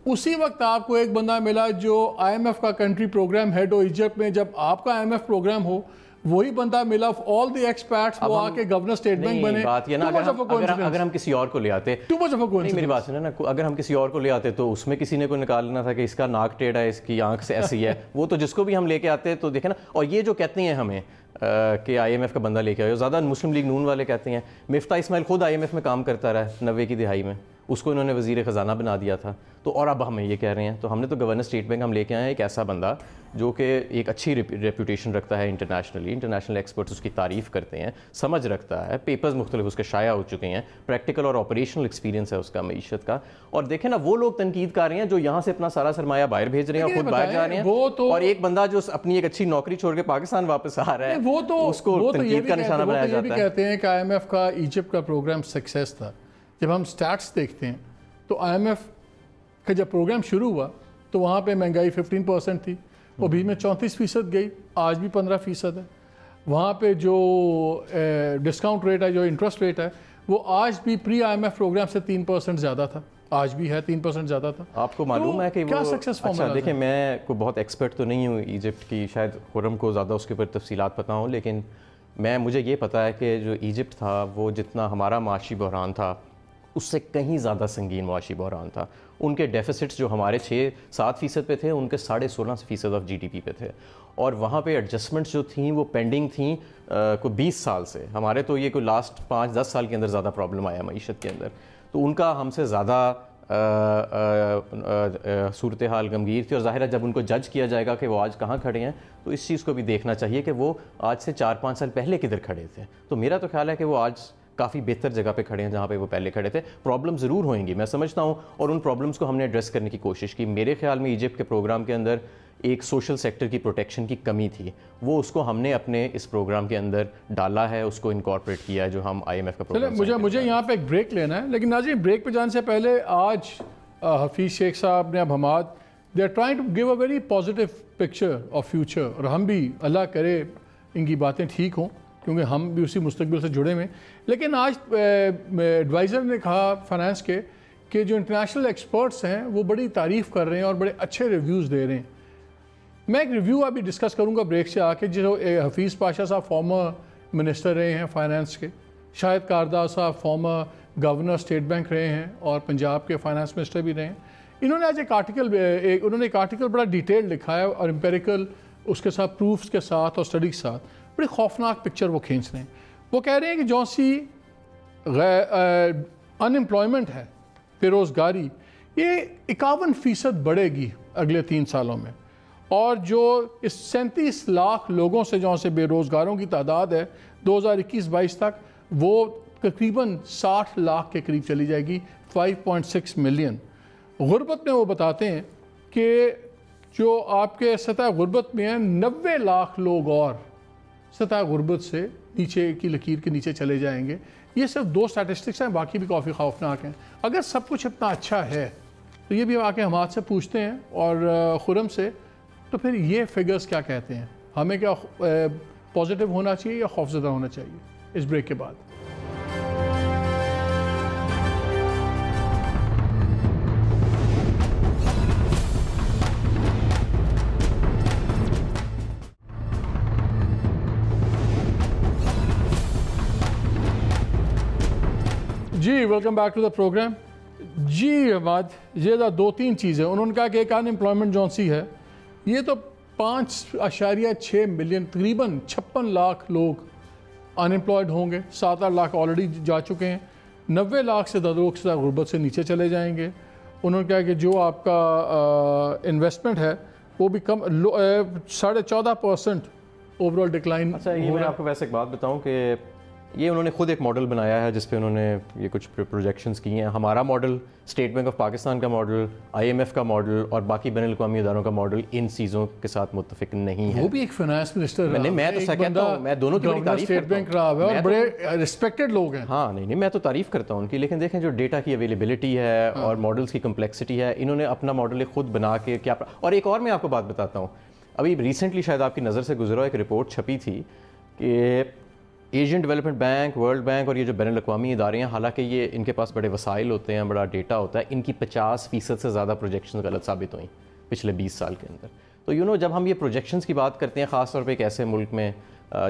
उसी वक्त आपको एक बंदा मिला जो IMF का कंट्री प्रोग्राम हेड हो इजिप्ट में, जब आपका IMF प्रोग्राम हो, वही बंदा मिला ऑल द एक्सपर्ट्स वो आके गवर्नर स्टेट बैंक बने। बात ये ना, अगर हम किसी और को ले आते, नहीं मेरी बात सुने ना, अगर हम किसी और को ले आते तो उसमें किसी ने को निकालना था कि इसका नाक टेढ़ा है, इसकी आंख से ऐसी है, वो तो जिसको भी हम लेके आते तो देखे ना। और ये जो कहते हैं हमें कि IMF का बंदा लेके आए, ज़्यादा मुस्लिम लीग नून वाले कहते हैं। मिफ्ता इस्माइल खुद IMF में काम करता रहा 90 की दिहाई में, उसको इन्होंने वज़ीर ख़जाना बना दिया था। तो और अब हमें ये कह रहे हैं, तो हमने तो गवर्नर स्टेट बैंक हम लेके आए हैं एक ऐसा बंदा जो कि एक अच्छी रेपूटेशन रखता है इंटरनेशनली, इंटरनेशनल एक्सपर्ट्स उसकी तारीफ़ करते हैं, समझ रखता है, पेपर्स मुख्तलिफ उसके शाया हो चुके हैं, प्रैक्टिकल और ऑपरेशनल एक्सपीरियंस है उसका मईशत का। और देखें ना, वो लोग तनकीद कर रहे हैं जो यहाँ से अपना सारा सरमाया बाहर भेज रहे हैं और खुद बाहर जा रहे हैं, और एक बंदा जो अपनी एक अच्छी नौकरी छोड़ के पाकिस्तान वापस आ रहा है उसको तनकीद का निशाना बनाया जाता है। कहते हैं कि IMF का इजिप्ट का प्रोग्राम सक्सेस था। जब हम स्टैट्स देखते हैं तो IMF का जब प्रोग्राम शुरू हुआ तो वहाँ पे महंगाई 15% थी, वो बीच में 34% गई, आज भी 15% है। वहाँ पे जो डिस्काउंट रेट है, जो इंटरेस्ट रेट है, वो आज भी प्री IMF प्रोग्राम से 3% ज़्यादा था, आज भी है 3% ज़्यादा था। आपको मालूम है कि क्या वो सक्सेस अच्छा, देखिए मैं कोई बहुत एक्सपर्ट तो नहीं हूँ इजिप्ट की, शायद खुरम को ज़्यादा उसके ऊपर तफसीलात पता हो, लेकिन मुझे ये पता है कि जो इजिप्ट था वो जितना हमारा माशी बहरान था उससे कहीं ज़्यादा संगीन माशी बहरान था। उनके डेफिसिट्स जो हमारे 6-7% पे थे, उनके 16.5% ऑफ GDP पे थे, और वहाँ पे एडजस्टमेंट्स जो थी वो पेंडिंग थी कोई 20 साल से। हमारे तो ये कोई लास्ट 5-10 साल के अंदर ज़्यादा प्रॉब्लम आया मईशत के अंदर, तो उनका हमसे ज़्यादा सूरत हाल गंभीर थी। और ज़ाहिर है जब उनको जज किया जाएगा कि वो आज कहाँ खड़े हैं, तो इस चीज़ को भी देखना चाहिए कि वो आज से 4-5 साल पहले किधर खड़े थे। तो मेरा तो ख्याल है कि वो आज काफ़ी बेहतर जगह पे खड़े हैं जहाँ पे वो पहले खड़े थे। प्रॉब्लम ज़रूर होंगी, मैं समझता हूँ, और उन प्रॉब्लम्स को हमने एड्रेस करने की कोशिश की। मेरे ख्याल में इजिप्ट के प्रोग्राम के अंदर एक सोशल सेक्टर की प्रोटेक्शन की कमी थी, वो उसको हमने अपने इस प्रोग्राम के अंदर डाला है, उसको इनकॉर्पोरेट किया है, जो हम IMF का प्रोग्राम। मुझे यहाँ पे एक ब्रेक लेना है, लेकिन नाज़रीन ब्रेक पे जाने से पहले आज हफीज़ शेख साहब ने, अब Hammad, they are trying to give a very positive picture of future, और हम भी अल्लाह करे इनकी बातें ठीक हों, क्योंकि हम भी उसी मुस्तकबिल से जुड़े हुए हैं। लेकिन आज एडवाइज़र ने कहा फाइनेंस के कि जो इंटरनेशनल एक्सपर्ट्स हैं वो बड़ी तारीफ़ कर रहे हैं और बड़े अच्छे रिव्यूज़ दे रहे हैं। मैं एक रिव्यू अभी डिस्कस करूंगा ब्रेक से आके, जो हफीज़ पाशा साहब फॉर्मर मिनिस्टर रहे हैं फाइनेंस के, शाहिद कारदा साहब फॉर्मर गवर्नर स्टेट बैंक रहे हैं और पंजाब के फाइनेंस मिनिस्टर भी रहे हैं। इन्होंने आज एक आर्टिकल बड़ा डिटेल लिखा है, और एम्पेरिकल उसके साथ प्रूफ्स के साथ और स्टडी के साथ बड़ी खौफनाक पिक्चर वो खींच रहे हैं। वो कह रहे हैं कि जो सी अनएम्प्लॉयमेंट है, बेरोज़गारी, ये 51% बढ़ेगी अगले 3 सालों में, और जो इस 37 लाख लोगों से जो से बेरोज़गारों की तादाद है 2021-22 तक, वो तकरीबन 60 लाख के करीब चली जाएगी, 5.6 मिलियन। गुर्बत में वो बताते हैं कि जो आपके सतह गुर्बत में हैं 90 लाख लोग और सतह गुर्बत से नीचे की लकीर के नीचे चले जाएंगे। ये सिर्फ 2 स्टैटिस्टिक्स हैं, बाकी भी काफ़ी खौफनाक हैं। अगर सब कुछ इतना अच्छा है तो ये भी आके हम हाथ से पूछते हैं और खुरम से, तो फिर ये फिगर्स क्या कहते हैं, हमें क्या पॉजिटिव होना चाहिए या खौफज़दा होना चाहिए? इस ब्रेक के बाद। जी welcome back to the program. जी अहमद, ये 2-3 चीज़ें उन्होंने कहा कि एक अनएम्प्लॉयमेंट जौन सी है, ये तो 5.6 मिलियन, तकरीबन 56 लाख लोग अनएम्प्लॉयड होंगे, 7-8 लाख ऑलरेडी जा चुके हैं, 90 लाख से लोग गुर्बत से नीचे चले जाएंगे। उन्होंने कहा कि जो आपका इन्वेस्टमेंट है वो भी कम 14.5% ओवरऑल डिक्लाइन। अच्छा, ये मैं आपको वैसे एक बात बताऊं कि ये उन्होंने खुद एक मॉडल बनाया है जिस पे उन्होंने ये कुछ प्रोजेक्शंस की हैं। हमारा model, state bank of Pakistan का मॉडल, IMF का मॉडल और बाकी बैनुल-अक़वामी इदारों का मॉडल इन चीज़ों के साथ मुत्तफिक नहीं है। वो भी एक फाइनेंस मिनिस्टर रहा, मैं तो कहता हूँ, मैं दोनों की बड़ी तारीफ स्टेट बैंक रहा है और बड़े रिस्पेक्टेड लोग हैं। हाँ, नहीं मैं तो तारीफ़ करता हूँ उनकी, लेकिन देखें जो डेटा की अवेलेबिलिटी है और मॉडल्स की कम्प्लेक्सिटी है, इन्होंने अपना मॉडल खुद बना के क्या। और एक और मैं आपको बात बताता हूँ, अभी रिसेंटली शायद आपकी नज़र से गुजरा एक रिपोर्ट छपी थी कि Asian development bank, world bank और ये जो बैनुल-अक़वामी इदारे हैं, हालांकि ये इनके पास बड़े वसाइल होते हैं, बड़ा डेटा होता है, इनकी 50% से ज़्यादा प्रोजेक्शंस गलत साबित हुई पिछले 20 साल के अंदर। तो जब हम ये प्रोजेक्शंस की बात करते हैं, ख़ास तौर पे एक ऐसे मुल्क में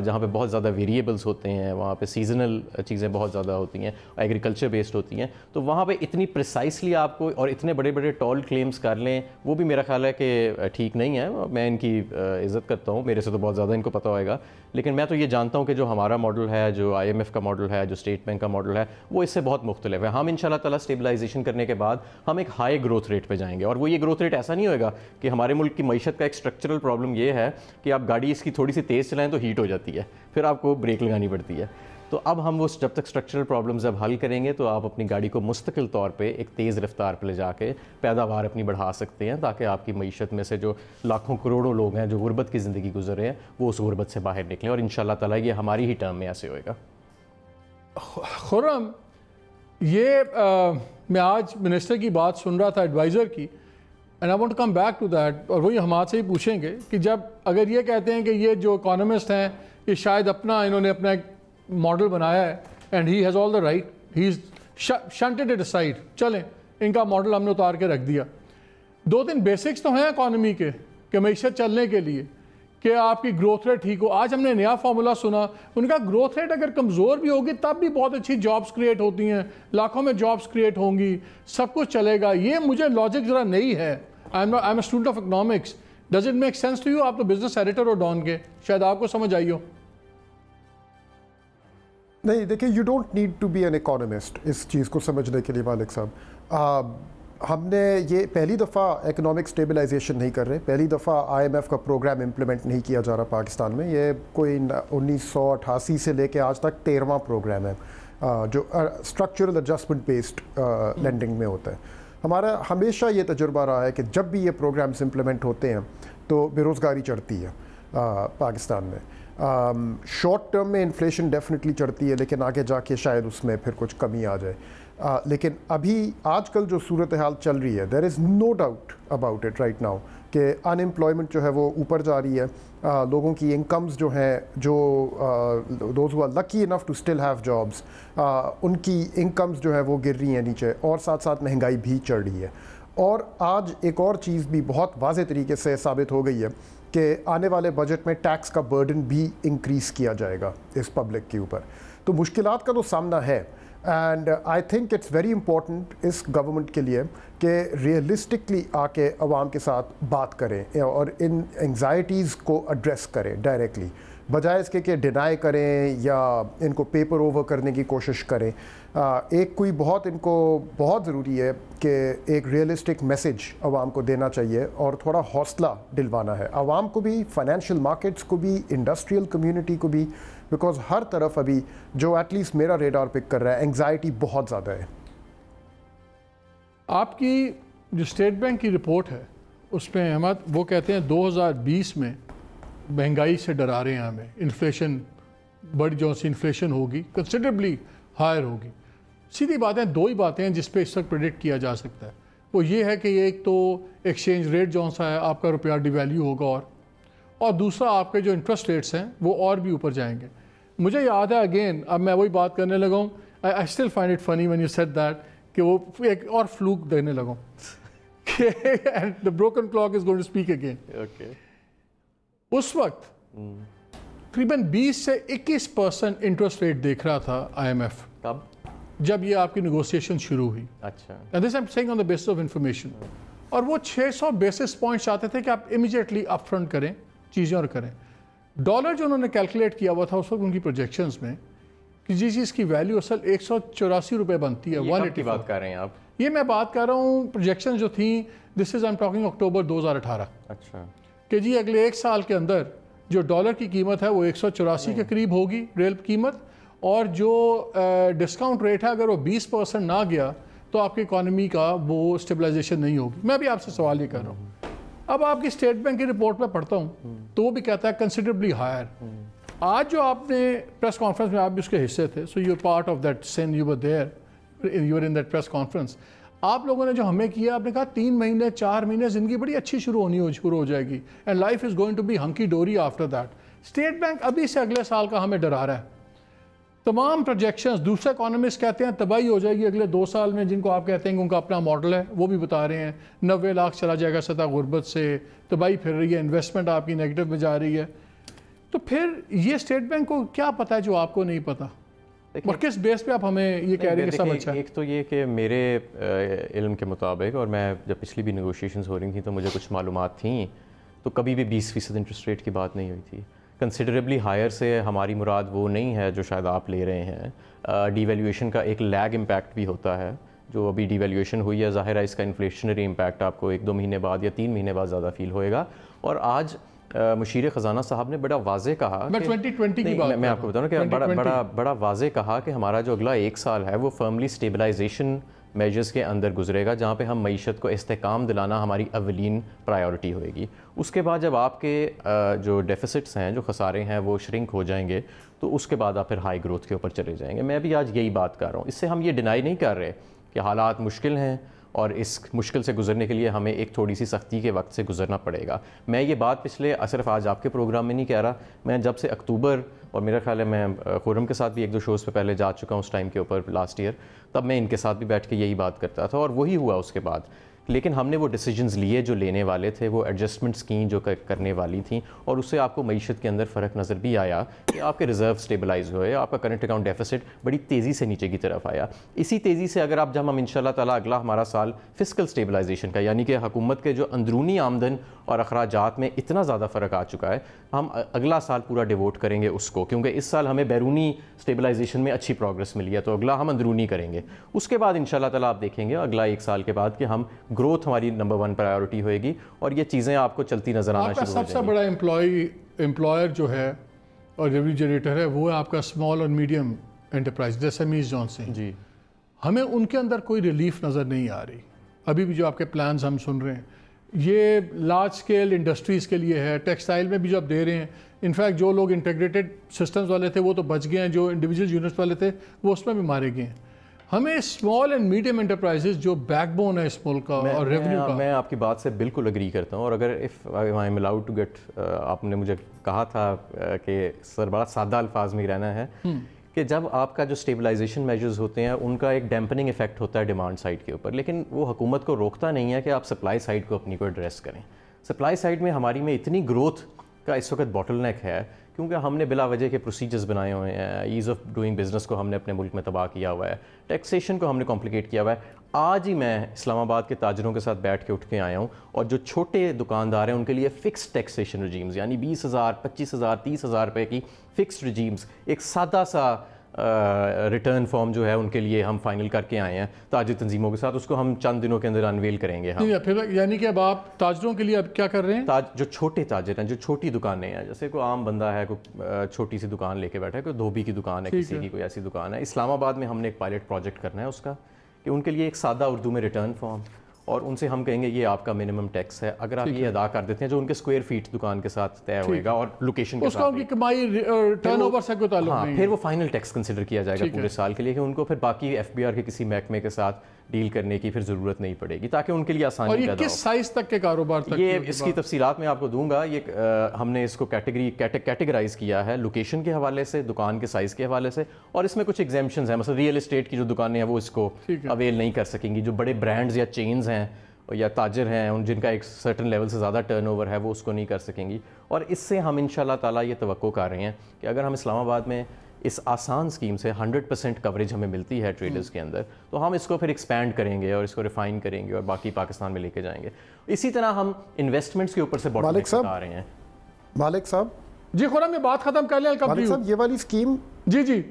جہاں پہ بہت زیادہ ویریبلس ہوتے ہیں, وہاں پہ سیزنل چیزیں بہت زیادہ ہوتی ہیں, ایگریکلچر بیسڈ ہوتی ہیں, تو وہاں پہ اتنی پریسائسلی آپ کو اور اتنے بڑے بڑے ٹال کلیمز کر لیں, وہ بھی میرا خیال ہے کہ ٹھیک نہیں ہے. میں ان کی عزت کرتا ہوں, میرے سے تو بہت زیادہ ان کو پتہ ہوئے گا, لیکن میں تو یہ جانتا ہوں کہ جو ہمارا ماڈل ہے, جو IMF کا ماڈل ہے, جو اسٹیٹ بینک کا ماڈل ہے, وہ اس سے بہت مختلف ہے. ہم ان شاء اللہ تعالیٰ اسٹیبلائزیشن کرنے کے بعد ہم ایک ہائی گروتھ ریٹ پہ جائیں گے, اور وہ یہ گروتھ ریٹ ایسا نہیں ہوئے گا کہ ہمارے ملک کی معیشت کا ایک اسٹرکچرل پرابلم یہ ہے کہ آپ گاڑی اس کی تھوڑی سی تیز چلائیں تو ہیٹ ہو جاتی ہے, پھر آپ کو بریک لگانی پڑتی ہے. تو اب ہم وہ جب تک اسٹرکچرل پرابلمز اب حل کریں گے تو آپ اپنی گاڑی کو مستقل طور پہ ایک تیز رفتار پہ لے جا کے پیداوار اپنی بڑھا سکتے ہیں, تاکہ آپ کی معیشت میں سے جو لاکھوں کروڑوں لوگ ہیں جو غربت کی زندگی گزر رہے ہیں وہ اس غربت سے باہر نکلیں, اور انشاءاللہ تعالیٰ یہ ہماری ہی ٹرم میں ایسے ہوئے گا. خرم, یہ میں آج منسٹر کی بات سن رہا تھا, ایڈوائزر کی, and I want to come back to that, اور وہی ہم آپ سے ہی پوچھیں گے کہ جب اگر یہ کہتے ہیں کہ یہ جو اکانومسٹ ہیں یہ شاید انہوں نے اپنا ایک ماڈل بنایا ہے and he has all the right, he is shunted it aside, چلیں ان کا ماڈل ہم نے اتار کے رکھ دیا. 2-3 بیسکس تو ہیں اکانومی کے کہ معیشت چلنے کے لیے کہ آپ کی گروتھ ریٹ ٹھیک ہو. آج ہم نے نیا فارمولا سنا, ان کا گروتھ ریٹ اگر کمزور بھی ہوگی تب بھی بہت اچھی جابس کریٹ ہوتی ہیں, لاکھوں میں جابس کریٹ ہوں گی, سب کچھ چلے گا. یہ مجھے لاجک ذرا نہیں ہے. I am a student of economics, does it make sense to you? آپ تو بزنس ایڈیٹر ہو ڈان کے, شاید آپ کو سمجھ آئی ہو. نہیں دیکھیں, you don't need to be an economist اس چیز کو سمجھنے کے لیے. مالک صاحب, ہم نے یہ پہلی دفعہ اکنامک اسٹیبلائزیشن نہیں کر رہے, پہلی دفعہ IMF کا پروگرام امپلیمنٹ نہیں کیا جا رہا پاکستان میں. یہ کوئی 1988 سے لے کے آج تک 13واں پروگرام ہے جو اسٹرکچرل ایڈجسٹمنٹ بیسڈ لینڈنگ میں ہوتا ہے. ہمارا ہمیشہ یہ تجربہ رہا ہے کہ جب بھی یہ پروگرامز امپلیمنٹ ہوتے ہیں تو بے روزگاری چڑھتی ہے پاکستان میں. شارٹ ٹرم میں انفلیشن ڈیفینیٹلی چڑھتی ہے, لیکن آگے جا کے شاید اس میں پھر کچھ کمی آ جائے. لیکن ابھی آج کل جو صورتحال چل رہی ہے, there is no doubt about it right now کہ ان امپلائمنٹ جو ہے وہ اوپر جا رہی ہے. لوگوں کی انکمز جو ہیں, جو those who are lucky enough to still have jobs, ان کی انکمز جو ہے وہ گر رہی ہیں نیچے, اور ساتھ ساتھ مہنگائی بھی چڑھ رہی ہے. اور آج ایک اور چیز بھی بہت واضح طریقے سے ثابت ہو گئی ہے کہ آنے والے بجٹ میں ٹیکس کا برڈن بھی انکریز کیا جائے گا اس پبلک کے اوپر. تو مشکلات کا تو سامنا ہے, and I think it's very important اس گورنمنٹ کے لیے کہ ریئلسٹکلی آ کے عوام کے ساتھ بات کریں اور ان انگزائٹیز کو ایڈریس کریں ڈائریکٹلی, بجائے اس کے کہ ڈینائی کریں یا ان کو پیپر اوور کرنے کی کوشش کریں. ایک کوئی بہت ان کو بہت ضروری ہے کہ ایک ریئلسٹک میسج عوام کو دینا چاہیے اور تھوڑا حوصلہ دلوانا ہے عوام کو بھی, فائنینشیل مارکیٹس کو بھی, انڈسٹریل کمیونٹی کو بھی, بیکاز ہر طرف ابھی جو ایٹ لیسٹ میرا ریڈار پک کر رہا ہے انگزائٹی بہت زیادہ ہے. آپ کی جو اسٹیٹ بینک کی رپورٹ ہے اس میں احمد وہ کہتے ہیں 2020 میں مہنگائی سے ڈرا رہے ہیں ہمیں, انفلیشن بڑی جو سی انفلیشن ہوگی کنسیڈربلی ہائر ہوگی. سیدھی باتیں 2 ہی باتیں ہیں جس پہ اس وقت پریڈکٹ کیا جا سکتا ہے. وہ یہ ہے کہ ایک تو ایکسچینج ریٹ جو سا ہے آپ کا روپیہ ڈیویلیو ہوگا, اور دوسرا آپ کے جو انٹرسٹ ریٹس ہیں وہ اور بھی اوپر جائیں گے. مجھے یاد ہے اگین, اب میں وہی بات کرنے لگا ہوں, آئی اسٹل فائنڈ اٹ فنی وین یو سیڈ دیٹ, کہ وہ ایک اور فلوک دینے لگا کہ the broken clock is going to speak again. اس وقت تقریباً 20 سے 21% انٹرسٹ ریٹ دیکھ رہا تھا IMF. کب؟ جب یہ آپ کی نیگوسیشن شروع ہوئی. اچھا. And this I'm saying on the basis of information. اور وہ 600 بیسس پوائنٹس چاہتے تھے کہ آپ امیجیٹلی اپ فرنٹ کریں چیزیں اور کریں. ڈالر جو انہوں نے کیلکولیٹ کیا ہوا تھا اس وقت ان کی پروجیکشنز میں کہ جس چیز کی ویلیو اصل 184 روپے بنتی ہے. 180 کی بات کر رہے ہیں آپ؟ یہ میں بات کر رہا ہوں پروجیکشنز جو تھیں, دس از آئی ایم ٹاکنگ اکتوبر 2018. اچھا. کہ جی اگلے 1 سال کے اندر جو ڈالر کی قیمت ہے وہ 184 کے قریب ہوگی ریل قیمت, اور جو ڈسکاؤنٹ ریٹ ہے اگر وہ 20% نہ گیا تو آپ کی اکانومی کا وہ اسٹیبلائزیشن نہیں ہوگی. میں بھی آپ سے سوال یہ کر رہا ہوں. اب آپ کی اسٹیٹ بینک کی رپورٹ میں پڑھتا ہوں تو وہ بھی کہتا ہے کنسیڈربلی ہائر. آج جو آپ نے پریس کانفرنس میں آپ بھی اس کے حصے تھے, so you part of that scene, you were there, you were in that press conference. آپ لوگوں نے جو ہمیں کیا, آپ نے کہا 3 مہینے 4 مہینے زندگی بڑی اچھی شروع ہو جائے گی, and life is going to be hunky dory after that. State Bank ابھی سے اگلے سال کا ہمیں ڈرا رہا ہے. تمام پروجیکشنز, دوسرے اکانومسٹ کہتے ہیں تباہی ہو جائے گی اگلے 2 سال میں, جن کو آپ کہتے ہیں کہ ان کا اپنا ماڈل ہے, وہ بھی بتا رہے ہیں 90 لاکھ چلا جائے گا سطح غربت سے, تباہی پھر رہی ہے, انویسٹمنٹ آپ کی نیگیٹو میں جا رہی ہے. तो फिर ये स्टेट बैंक को क्या पता है जो आपको नहीं पता, और किस बेस पे आप हमें ये कह रहे हैं कि सब अच्छा है? एक तो ये कि मेरे इल्म के मुताबिक, और मैं जब पिछली भी नेगोशिएशंस हो रही थी तो मुझे कुछ मालूमात थी, तो कभी भी 20% इंटरेस्ट रेट की बात नहीं हुई थी। कंसिडरेबली हायर से हमारी मुराद वो नहीं है जो शायद आप ले रहे हैं। डिवैल्यूएशन का एक लैग इम्पैक्ट भी होता है, जो अभी डिवैल्यूएशन हुई है, ज़ाहिर है इसका इन्फ्लेशनरी इम्पैक्ट आपको 1-2 महीने बाद या 3 महीने बाद ज़्यादा फील होएगा। और आज मुशीर ख़जाना साहब ने बड़ा वाज़े कहा, मैं 2020 की बात मैं आपको बताऊँ कि बड़ा वाज़े कहा कि हमारा जो अगला 1 साल है वो फर्मली स्टेबलाइजेशन मेजर्स के अंदर गुजरेगा, जहाँ पे हम मईशत को इस्तेकाम दिलाना हमारी अवलीन प्रायोरिटी होएगी। उसके बाद जब आपके जो डेफिसिट्स हैं, जो खसारे हैं, वो श्रिंक हो जाएंगे, तो उसके बाद आप फिर हाई ग्रोथ के ऊपर चले जाएंगे। मैं भी आज यही बात कर रहा हूँ। इससे हम ये डिनाई नहीं कर रहे कि हालात मुश्किल हैं और इस मुश्किल से गुजरने के लिए हमें एक थोड़ी सी सख्ती के वक्त से गुजरना पड़ेगा। मैं ये बात पिछले सिर्फ आज आपके प्रोग्राम में नहीं कह रहा, मैं जब से अक्टूबर, और मेरा ख्याल है मैं खुरम के साथ भी 1-2 शोज़ पे पहले जा चुका हूँ उस टाइम के ऊपर लास्ट ईयर, तब मैं इनके साथ भी बैठ के यही बात करता था और वही हुआ उसके बाद। लेकिन हमने वो डिसीजंस लिए जो लेने वाले थे, वो एडजस्टमेंट्स की जो करने वाली थी, और उससे आपको मईशत के अंदर फ़र्क नज़र भी आया कि आपके रिज़र्व स्टेबलाइज हुए, आपका करंट अकाउंट डेफिसिट बड़ी तेज़ी से नीचे की तरफ आया। इसी तेज़ी से अगर आप, जब हम इंशाल्लाह ताला अगला हमारा साल फिस्कल स्टेबलाइजेशन का, यानी कि हुकूमत के जो अंदरूनी आमदन और अखराजात में इतना ज़्यादा फ़र्क आ चुका है, हम अगला साल पूरा डिवोट करेंगे उसको, क्योंकि इस साल हमें बैरूनी स्टेबलाइजेशन में अच्छी प्रोग्रेस मिली है, तो अगला हम अंदरूनी करेंगे। उसके बाद इंशाल्लाह ताला आप देखेंगे अगला 1 साल के बाद कि हम ग्रोथ हमारी नंबर 1 प्रायोरिटी होएगी और ये चीज़ें आपको चलती नज़र आना शुरू हो जाएंगी। सबसे बड़ा एम्प्लॉयर जो है और रेवेन्यू जनरेटर है वो है आपका स्मॉल और मीडियम एंटरप्राइज, एसएमईज जॉन से जी, हमें उनके अंदर कोई रिलीफ नज़र नहीं आ रही। अभी भी जो आपके प्लान्स हम सुन रहे हैं ये लार्ज स्केल इंडस्ट्रीज़ के लिए है, टेक्सटाइल में भी जो आप दे रहे हैं, इनफैक्ट जो लोग इंटीग्रेटेड सिस्टम्स वाले थे वो तो बच गए हैं, जो इंडिविजुअल यूनिट्स वाले थे वो उसमें भी मारे गए हैं। हमें स्मॉल एंड मीडियम एंटरप्राइजेज जो बैकबोन है इस मुल्क का और रेवेन्यू का, मैं आपकी बात से बिल्कुल एग्री करता हूँ। और अगर if I am allowed to get, आपने मुझे कहा था कि सर बड़ा सादा अल्फाज में ही रहना है, कि जब आपका जो स्टेबलाइजेशन मेजर्स होते हैं उनका एक डैम्पनिंग इफेक्ट होता है डिमांड साइड के ऊपर, लेकिन वो हुकूमत को रोकता नहीं है कि आप सप्लाई साइड को अपनी को एड्रेस करें। सप्लाई साइड में हमारी में इतनी ग्रोथ का इस वक्त बॉटलनेक है क्योंकि हमने बिला वजह के प्रोसीजर्स बनाए हुए हैं, ईज़ ऑफ डूइंग बिज़नेस को हमने अपने मुल्क में तबाह किया हुआ है, टैक्सेशन को हमने कॉम्प्लिकेट किया हुआ है। आज ही मैं इस्लामाबाद के ताजरों के साथ बैठ के उठ के आया हूँ, और जो छोटे दुकानदार हैं उनके लिए फ़िक्स टैक्सेशन रजीम्स, यानी 20,000, 25,000, 30,000 रुपये की फ़िक्स रजीम्स, एक सादा सा रिटर्न फॉर्म जो है उनके लिए हम फाइनल करके आए हैं ताजिर तंजीमों के साथ। उसको हम चंद दिनों के अंदर अनवेल करेंगे हम। फिर यानी कि अब आप ताजरों के लिए अब क्या कर रहे हैं? जो छोटे ताजिर हैं, जो छोटी दुकानें हैं, जैसे कोई आम बंदा है, कोई छोटी सी दुकान लेके बैठा है, कोई धोबी की दुकान है, किसी की कोई ऐसी दुकान है, इस्लामाबाद में हमने एक पायलट प्रोजेक्ट करना है उसका, कि उनके लिए एक सादा उर्दू में रिटर्न फॉर्म, और उनसे हम कहेंगे ये आपका मिनिमम टैक्स है, अगर आप ये अदा कर देते हैं जो उनके स्क्वायर फीट दुकान के साथ तय होएगा और लोकेशन के साथ, उनकी कमाई टर्नओवर से कोई ताल्लुक नहीं, फिर वो फाइनल टैक्स कंसिडर किया जाएगा पूरे साल के लिए, कि उनको फिर बाकी एफबीआर के किसी महकमे के साथ डील करने की फिर ज़रूरत नहीं पड़ेगी, ताकि उनके लिए आसानी पैदा हो। किस साइज़ तक के कारोबार तक? ये इसकी तफसीलात मैं आपको दूंगा। ये हमने इसको कैटेगराइज किया है लोकेशन के हवाले से, दुकान के साइज़ के हवाले से, और इसमें कुछ एग्जेम्पशंस हैं। मतलब रियल एस्टेट की जो दुकानें हैं वो इसको अवेल नहीं कर सकेंगी, जो बड़े ब्रांड्स या चेन्स हैं या ताजर हैं उन जिनका एक सर्टन लेवल से ज़्यादा टर्नओवर है वो उसको नहीं कर सकेंगी। और इससे हम इंशाल्लाह ताला ये तवक्को कर रहे हैं कि अगर हम इस्लामाबाद में इस आसान स्कीम से 100% कवरेज हमें मिलती है ट्रेडर्स के अंदर, तो हम इसको फिर एक्सपैंड करेंगे और इसको रिफाइन करेंगे और बाकी पाकिस्तान में लेके जाएंगे। इसी तरह हम इन्वेस्टमेंट्स के ऊपर से बॉटलनेक आ रहे हैं। मालिक साहब जी, खुरम ये बात खत्म कर लिया मालिक साहब, ये वाली स्कीम जी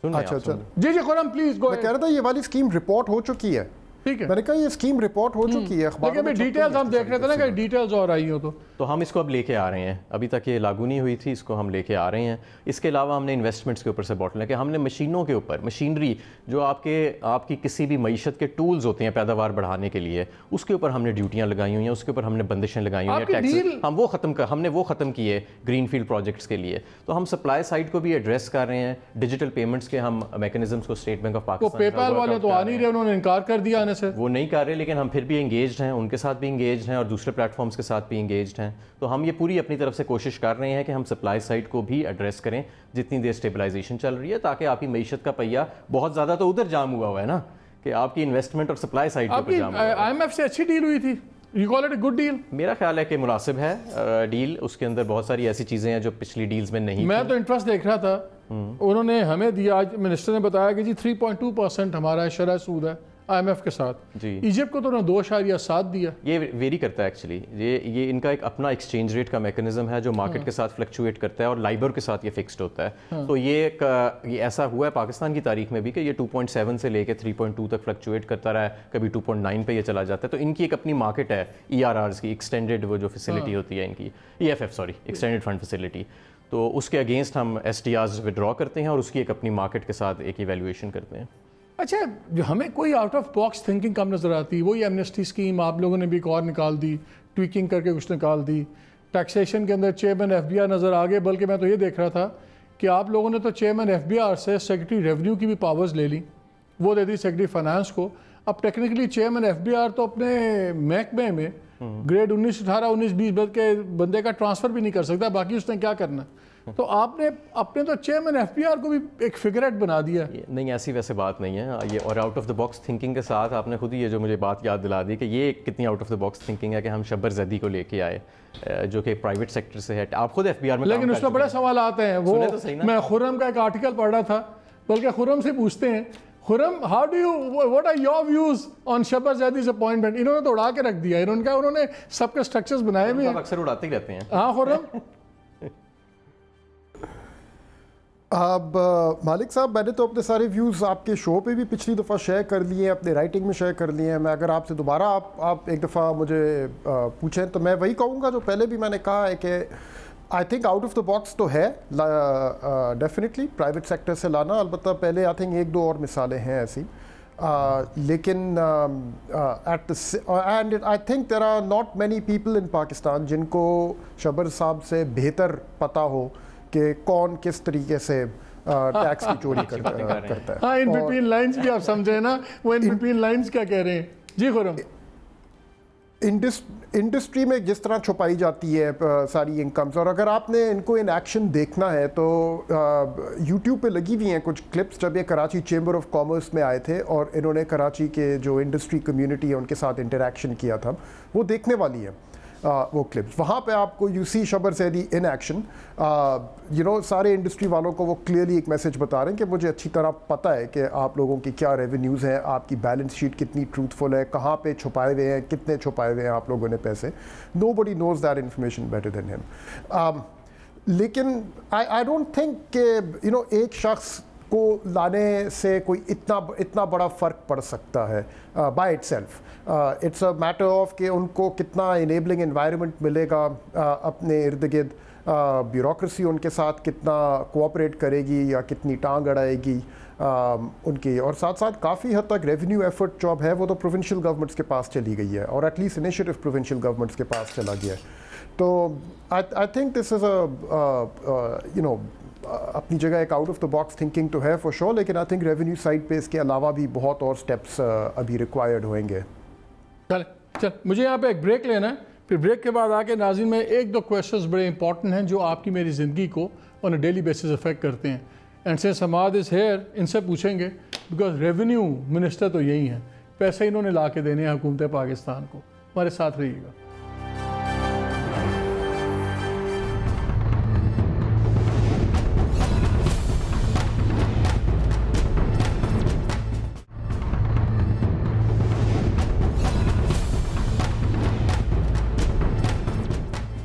अच्छा जी खुरम प्लीज गो। मैं कह रहा था ये वाली स्कीम रिपोर्ट हो चुकी है, ठीक है, मैंने कहा ये स्कीम रिपोर्ट हो चुकी है, लेकिन अभी डिटेल्स हम देख रहे थे ना कि डिटेल्स और आई हो तो हम इसको अब लेके आ रहे हैं। अभी तक ये लागू नहीं हुई थी, इसको हम लेके आ रहे हैं। इसके अलावा हमने इन्वेस्टमेंट्स के ऊपर से बॉटलनेक, हमने मशीनों के ऊपर, मशीनरी जो आपकी किसी भी मईशत के टूल्स होते हैं पैदावार बढ़ाने के लिए, उसके ऊपर हमने ड्यूटियाँ लगाई हुई हैं, उसके ऊपर हमने बंदिशें लगाई हुई हैं, टैक्स हमने वो ख़त्म किए ग्रीन फील्ड प्रोजेक्ट्स के लिए। तो हम सप्लाई साइड को भी एड्रेस कर रहे हैं, डिजिटल पेमेंट्स के हम मैकेनिज्म्स को state bank of Pakistan, PayPal वाले तो आ नहीं रहे, उन्होंने इनकार कर दिया आने से, वो नहीं कर रहे, लेकिन हम फिर भी इंगेज्ड हैं, उनके साथ भी इंगेज्ड हैं और दूसरे प्लेटफॉर्म्स के साथ भी इंगेज्ड हैं। तो हम ये पूरी अपनी तरफ से कोशिश कर रहे हैं कि हम सप्लाई साइड को भी एड्रेस करें जितनी देर स्टेबलाइजेशन चल रही है, ताकि आपकी मईशत का पहिया बहुत ज़्यादा तो उधर जाम हुआ है ना, कि आपकी इन्वेस्टमेंट और सप्लाई साइड पर जाम हुआ है। IMF से अच्छी डील हुई थी You call it a good deal? میرا خیال ہے کہ مناسب ہے ڈیل. اس کے اندر بہت ساری ایسی چیزیں ہیں جو پچھلی ڈیلز میں نہیں. میں تو انٹرسٹ دیکھ رہا تھا, انہوں نے ہمیں دیا, آج منسٹر نے بتایا کہ جی 3.2% ہمارا شرح سود ہے IMF کے ساتھ. جی ایجپٹ کو تو انہوں نے 2.7 دیا. یہ ویری کرتا ہے ایکچولی, یہ ان کا ایک اپنا ایکسچینج ریٹ کا میکنزم ہے جو مارکیٹ کے ساتھ فلکچویٹ کرتا ہے, اور لائبر کے ساتھ یہ فکسڈ ہوتا ہے. تو یہ ایسا ہوا ہے پاکستان کی تاریخ میں بھی کہ یہ 2.7 سے لے کے 3.2 تک فلکچویٹ کرتا رہا ہے, کبھی 2.9 پہ یہ چلا جاتا ہے. تو ان کی ایک اپنی مارکیٹ ہے ERRs کی, ایکسٹینڈیڈ وہ جو فیسلٹی ہوتی ہے ان کی, EFF ایکسٹینڈیڈ فنڈ فیسلٹی. تو اس کے اگینسٹ ہم SDRs ودرا کرتے ہیں اور اس کی ایک اپنی مارکیٹ کے ساتھ ایک ایویلویشن کرتے ہیں. اچھا, جو ہمیں کوئی آؤٹ آف باکس تھنکنگ کم نظر آتی, وہی ایمنسٹی اسکیم آپ لوگوں نے بھی ایک اور نکال دی, ٹویکنگ کر کے کچھ نکال دی. ٹیکسیشن کے اندر چیئرمین FBI نظر آ گئے, بلکہ میں تو یہ دیکھ رہا تھا کہ آپ لوگوں نے تو چیئرمین FBI سے سیکرٹری ریونیو کی بھی پاورز لے لی, وہ دے دی سیکرٹری فائنانس کو. اب ٹیکنیکلی چیئرمین FBI تو اپنے محکمے میں گریڈ 19, 18, 19, 20 کے بندے کا ٹرانسفر بھی نہیں کر سکتا, باقی اس نے کیا کرنا. تو آپ نے اپنے تو چیئرمین FBR کو بھی ایک فگریٹ بنا دیا. نہیں, ایسی ویسے بات نہیں ہے یہ, اور out of the box thinking کے ساتھ آپ نے خود ہی یہ جو مجھے بات یاد دلا دی کہ یہ کتنی out of the box thinking ہے کہ ہم شبر زیدی کو لے کے آئے جو کہ پرائیویٹ سیکٹر سے ہے. آپ خود FBR میں, لیکن اس میں بڑے سوالات ہیں. وہ میں خرم کا ایک آرٹیکل پڑھ رہا تھا, بلکہ خرم سے پوچھتے ہیں, خرم what are your views on Shabbar زیدی's appointment. انہوں نے تو اڑا کے رکھ دیا, انہوں نے سب کے اسٹرکچرز بنائے ہوئے ہیں. اکثر اڑاتے ہی رہتے ہیں. ہاں خرم. اب مالک صاحب, میں نے تو اپنے سارے ویوز آپ کے شو پہ بھی پچھلی دفعہ شیئر کر لیے ہیں, اپنے رائٹنگ میں شیئر کر لیے ہیں. میں اگر آپ سے دوبارہ آپ ایک دفعہ مجھے پوچھیں تو میں وہی کہوں گا جو پہلے بھی میں نے کہا ہے کہ I think out of the box تو ہے ڈیفینیٹلی پرائیویٹ سیکٹر سے لانا. البتہ پہلے آئی تھنک 1-2 اور مثالیں ہیں ایسی, لیکن and I think there are not many people in Pakistan جن کو شبر صاحب سے بہتر پتہ ہو کہ کون کس طریقے سے ٹیکس کی چوری کرتا ہے. ہاں, ان بٹوین لائنز بھی آپ سمجھیں نا, وہ ان بٹوین لائنز کیا کہہ رہے ہیں. جی خرم. انڈسٹری میں جس طرح چھپائی جاتی ہے ساری انکمز, اور اگر آپ نے ان کو ان ایکشن دیکھنا ہے تو یوٹیوب پہ لگی ہوئی ہیں کچھ کلپس جب یہ کراچی چیمبر آف کامرس میں آئے تھے اور انہوں نے کراچی کے جو انڈسٹری کمیونٹی ہے ان کے ساتھ انٹریکشن کیا تھا, وہ دیکھنے والی ہے وہ کلپس. وہاں پہ آپ کو you see Shabbar Zaidi in action, سارے انڈسٹری والوں کو وہ کلیئرلی ایک میسج بتا رہے ہیں کہ مجھے اچھی طرح پتہ ہے کہ آپ لوگوں کی کیا ریونیوز ہیں, آپ کی بیلنس شیٹ کتنی ٹروتھفل ہے, کہاں پہ چھپائے ہوئے ہیں, کتنے چھپائے ہوئے ہیں آپ لوگوں نے پیسے. Nobody knows that information better than ہم. لیکن آئی ڈونٹ تھنک کہ ایک شخص کو لانے سے کوئی اتنا بڑا فرق پڑ سکتا ہے by itself. It's a matter of کہ ان کو کتنا انیبلنگ انوائرمنٹ ملے گا اپنے ارد گرد, بیوروکریسی ان کے ساتھ کتنا کوآپریٹ کرے گی یا کتنی ٹانگ اڑائے گی ان کی, اور ساتھ ساتھ کافی حد تک ریونیو ایفرٹ جو ہے وہ تو پروونشل گورنمنٹس کے پاس چلی گئی ہے, اور at least initiative provincial governments کے پاس چلا گیا ہے. تو آئی تھنک دس از اے اپنی جگہ ایک out of the box thinking تو ہے فور شور, لیکن آئی تھنک ریونیو سائڈ پہ اس کے علاوہ بھی بہت اور اسٹیپس ابھی ریکوائرڈ ہوئیں گے. چل مجھے یہاں پہ ایک بریک لینا ہے, پھر بریک کے بعد آ کے ناظرین میں 1-2 کویشچنز بڑے امپورٹنٹ ہیں جو آپ کی میری زندگی کو on a daily basis affect کرتے ہیں. And since Hammad is here, ان سے پوچھیں گے بیکاز ریونیو منسٹر تو یہی ہیں, پیسے انہوں نے لا کے دینے ہیں حکومت پاکستان کو. ہمارے ساتھ رہیے گا.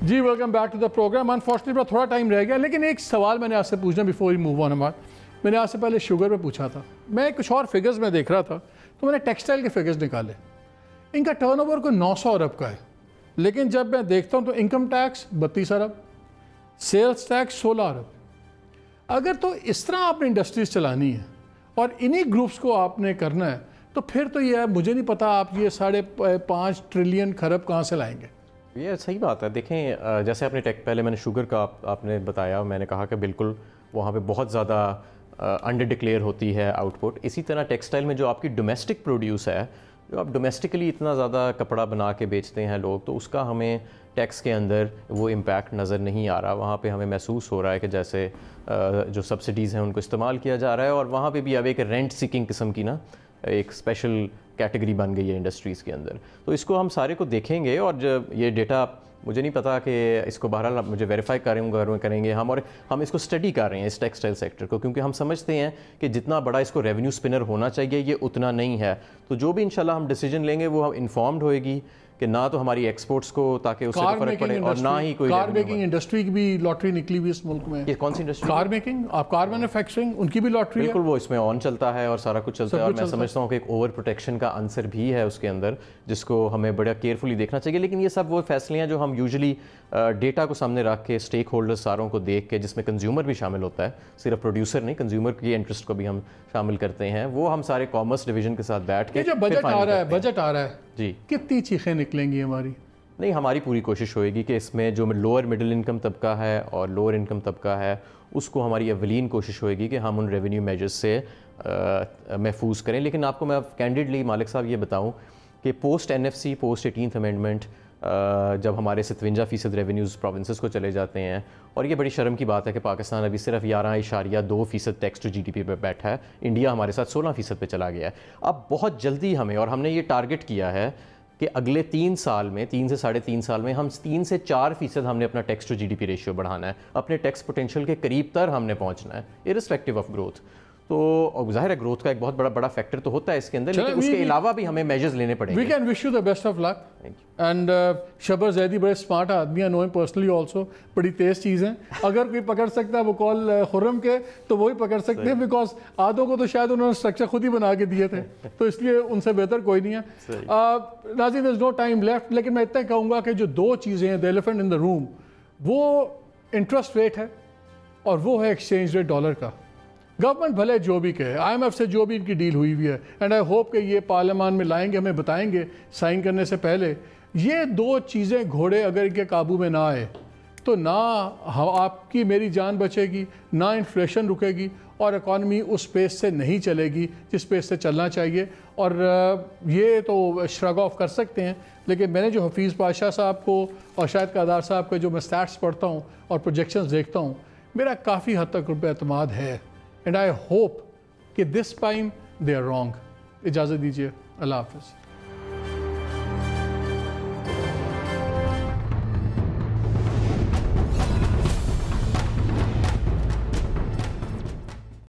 جی welcome back to the program. Unfortunately تھوڑا ٹائم رہ گیا, لیکن ایک سوال میں نے آپ سے پوچھنا before you move on about. میں نے آپ سے پہلے شوگر پہ پوچھا تھا, میں کچھ اور فگرز میں دیکھ رہا تھا تو میں نے ٹیکسٹائل کے فگرز نکالے. ان کا ٹرن اوور کوئی 900 ارب کا ہے, لیکن جب میں دیکھتا ہوں تو انکم ٹیکس 32 ارب, سیلز ٹیکس 16 ارب. اگر تو اس طرح آپ نے انڈسٹریز چلانی ہے اور انہی گروپس کو آپ نے کرنا ہے تو پھر تو یہ ہے, مجھے نہیں پتا آپ یہ 5.5 ٹریلین کھرب کہاں سے لائیں گے. یہ صحیح بات ہے. دیکھیں جیسے آپ نے پہلے میں نے شوگر کا آپ نے بتایا, میں نے کہا کہ بالکل وہاں پہ بہت زیادہ انڈر ڈکلیئر ہوتی ہے آؤٹ پٹ. اسی طرح ٹیکسٹائل میں جو آپ کی ڈومیسٹک پروڈیوس ہے, جو آپ ڈومیسٹکلی اتنا زیادہ کپڑا بنا کے بیچتے ہیں لوگ, تو اس کا ہمیں ٹیکس کے اندر وہ امپیکٹ نظر نہیں آ رہا. وہاں پہ ہمیں محسوس ہو رہا ہے کہ جیسے جو سبسڈیز ہیں ان کو استعمال کیا جا رہا ہے, اور وہاں پہ بھی اب ایک رینٹ سیکنگ قسم کی ایک اسپیشل कैटेगरी बन गई है इंडस्ट्रीज़ के अंदर। तो इसको हम सारे को देखेंगे और जब ये डेटा मुझे नहीं पता कि इसको बहरहाल मुझे वेरीफाई करेंगे हम, और हम इसको स्टडी कर रहे हैं इस टेक्सटाइल सेक्टर को, क्योंकि हम समझते हैं कि जितना बड़ा इसको रेवेन्यू स्पिनर होना चाहिए ये उतना नहीं है। तो जो भी इंशाल्लाह हम डिसीजन लेंगे वो हम इन्फॉर्म्ड होएगी कि ना तो हमारी एक्सपोर्ट्स को ताकि उससे फर्क पड़े और ना ही कोई कार मेकिंग इंडस्ट्री की भी लॉटरी निकली हुई इस मुल्क में। ये कौन सी इंडस्ट्री? कार मेकिंग, आप कार मैन्युफैक्चरिंग, उनकी भी लॉटरी है। बिल्कुल, वो इसमें ऑन चलता है और सारा कुछ चलता है, और मैं समझता हूँ कि एक ओवर प्रोटेक्शन का आंसर भी है उसके अंदर, जिसको हमें बड़ा केयरफुली देखना चाहिए। लेकिन ये सब वो फैसले हैं जो हम यूजुअली डेटा को सामने रख के, स्टेक होल्डर्स सारों को देख के, जिसमें कंज्यूमर भी शामिल होता है, सिर्फ प्रोड्यूसर नहीं, कंज्यूमर की इंटरेस्ट को भी हम शामिल करते हैं, वो हम सारे कॉमर्स डिवीजन के साथ बैठ के जब बजट आ रहा है जी, कितनी चीखें निकलेंगी हमारी? नहीं, हमारी पूरी कोशिश होएगी कि इसमें जो लोअर मिडिल इनकम तबका है और लोअर इनकम तबका है, उसको हमारी अवलीन कोशिश होएगी कि हम उन रेवेन्यू मेजर्स से महफूज करें। लेकिन आपको मैं कैंडिडली मालिक साहब ये बताऊं कि post NFC, post 18th amendment, जब हमारे 57% रेवेन्यूज़ प्रोविंसेस को चले जाते हैं, और ये बड़ी शर्म की बात है कि पाकिस्तान अभी सिर्फ 11.2% टैक्स टू GDP पे बैठा है, इंडिया हमारे साथ 16% पे चला गया है। अब बहुत जल्दी हमें, और हमने ये टारगेट किया है कि अगले 3 साल में, 3 से 3.5 साल में हम 3 से 4% हमने अपना टैक्स टू GDP रेशियो बढ़ाना है, अपने टैक्स पोटेंशियल के करीब तर हमने पहुंचना है, इररिस्पेक्टिव ऑफ ग्रोथ। तो जाहिर है ग्रोथ का एक बहुत बड़ा फैक्टर तो होता है इसके अंदर, लेकिन उसके अलावा भी हमें मेजर्स लेने पड़ेंगे। We can wish you the best of luck and Shabbar Zaidi बड़े स्मार्ट आदमी है, नो हिम पर्सनली ऑल्सो, बड़ी तेज़ चीज़ है। अगर कोई पकड़ सकता है वो कॉल खुर्रम के, तो वही पकड़ सकते हैं, बिकॉज आधों को तो शायद उन्होंने स्ट्रक्चर खुद ही बना के दिए थे, तो इसलिए उनसे बेहतर कोई नहीं है। नाज़रीन, there is no time left, लेकिन मैं इतना कहूँगा कि जो 2 चीज़ें हैं, the elephant in the room, वो इंटरेस्ट रेट है और वो है एक्सचेंज रेट डॉलर का। गवर्नमेंट भले जो भी कहे, IMF से जो भी इनकी डील हुई है, एंड आई होप कि ये पार्लियामान में लाएंगे, हमें बताएंगे साइन करने से पहले। ये 2 चीज़ें घोड़े अगर इनके काबू में ना आए तो ना आपकी मेरी जान बचेगी, ना इन्फ्लेशन रुकेगी, और इकॉनमी उस पेस से नहीं चलेगी जिस पेस से चलना चाहिए। और ये तो श्रग ऑफ कर सकते हैं, लेकिन मैंने जो हफीज़ पाशा साहब को और शायद कादार साहब के जो मैं स्टैट्स पढ़ता हूँ और प्रोजेक्शंस देखता हूँ, मेरा काफ़ी हद तक उन पर एतमाद है। एंड आई होप कि this time they are wrong. इजाज़त दीजिए, अल्लाह हाफ़िज़।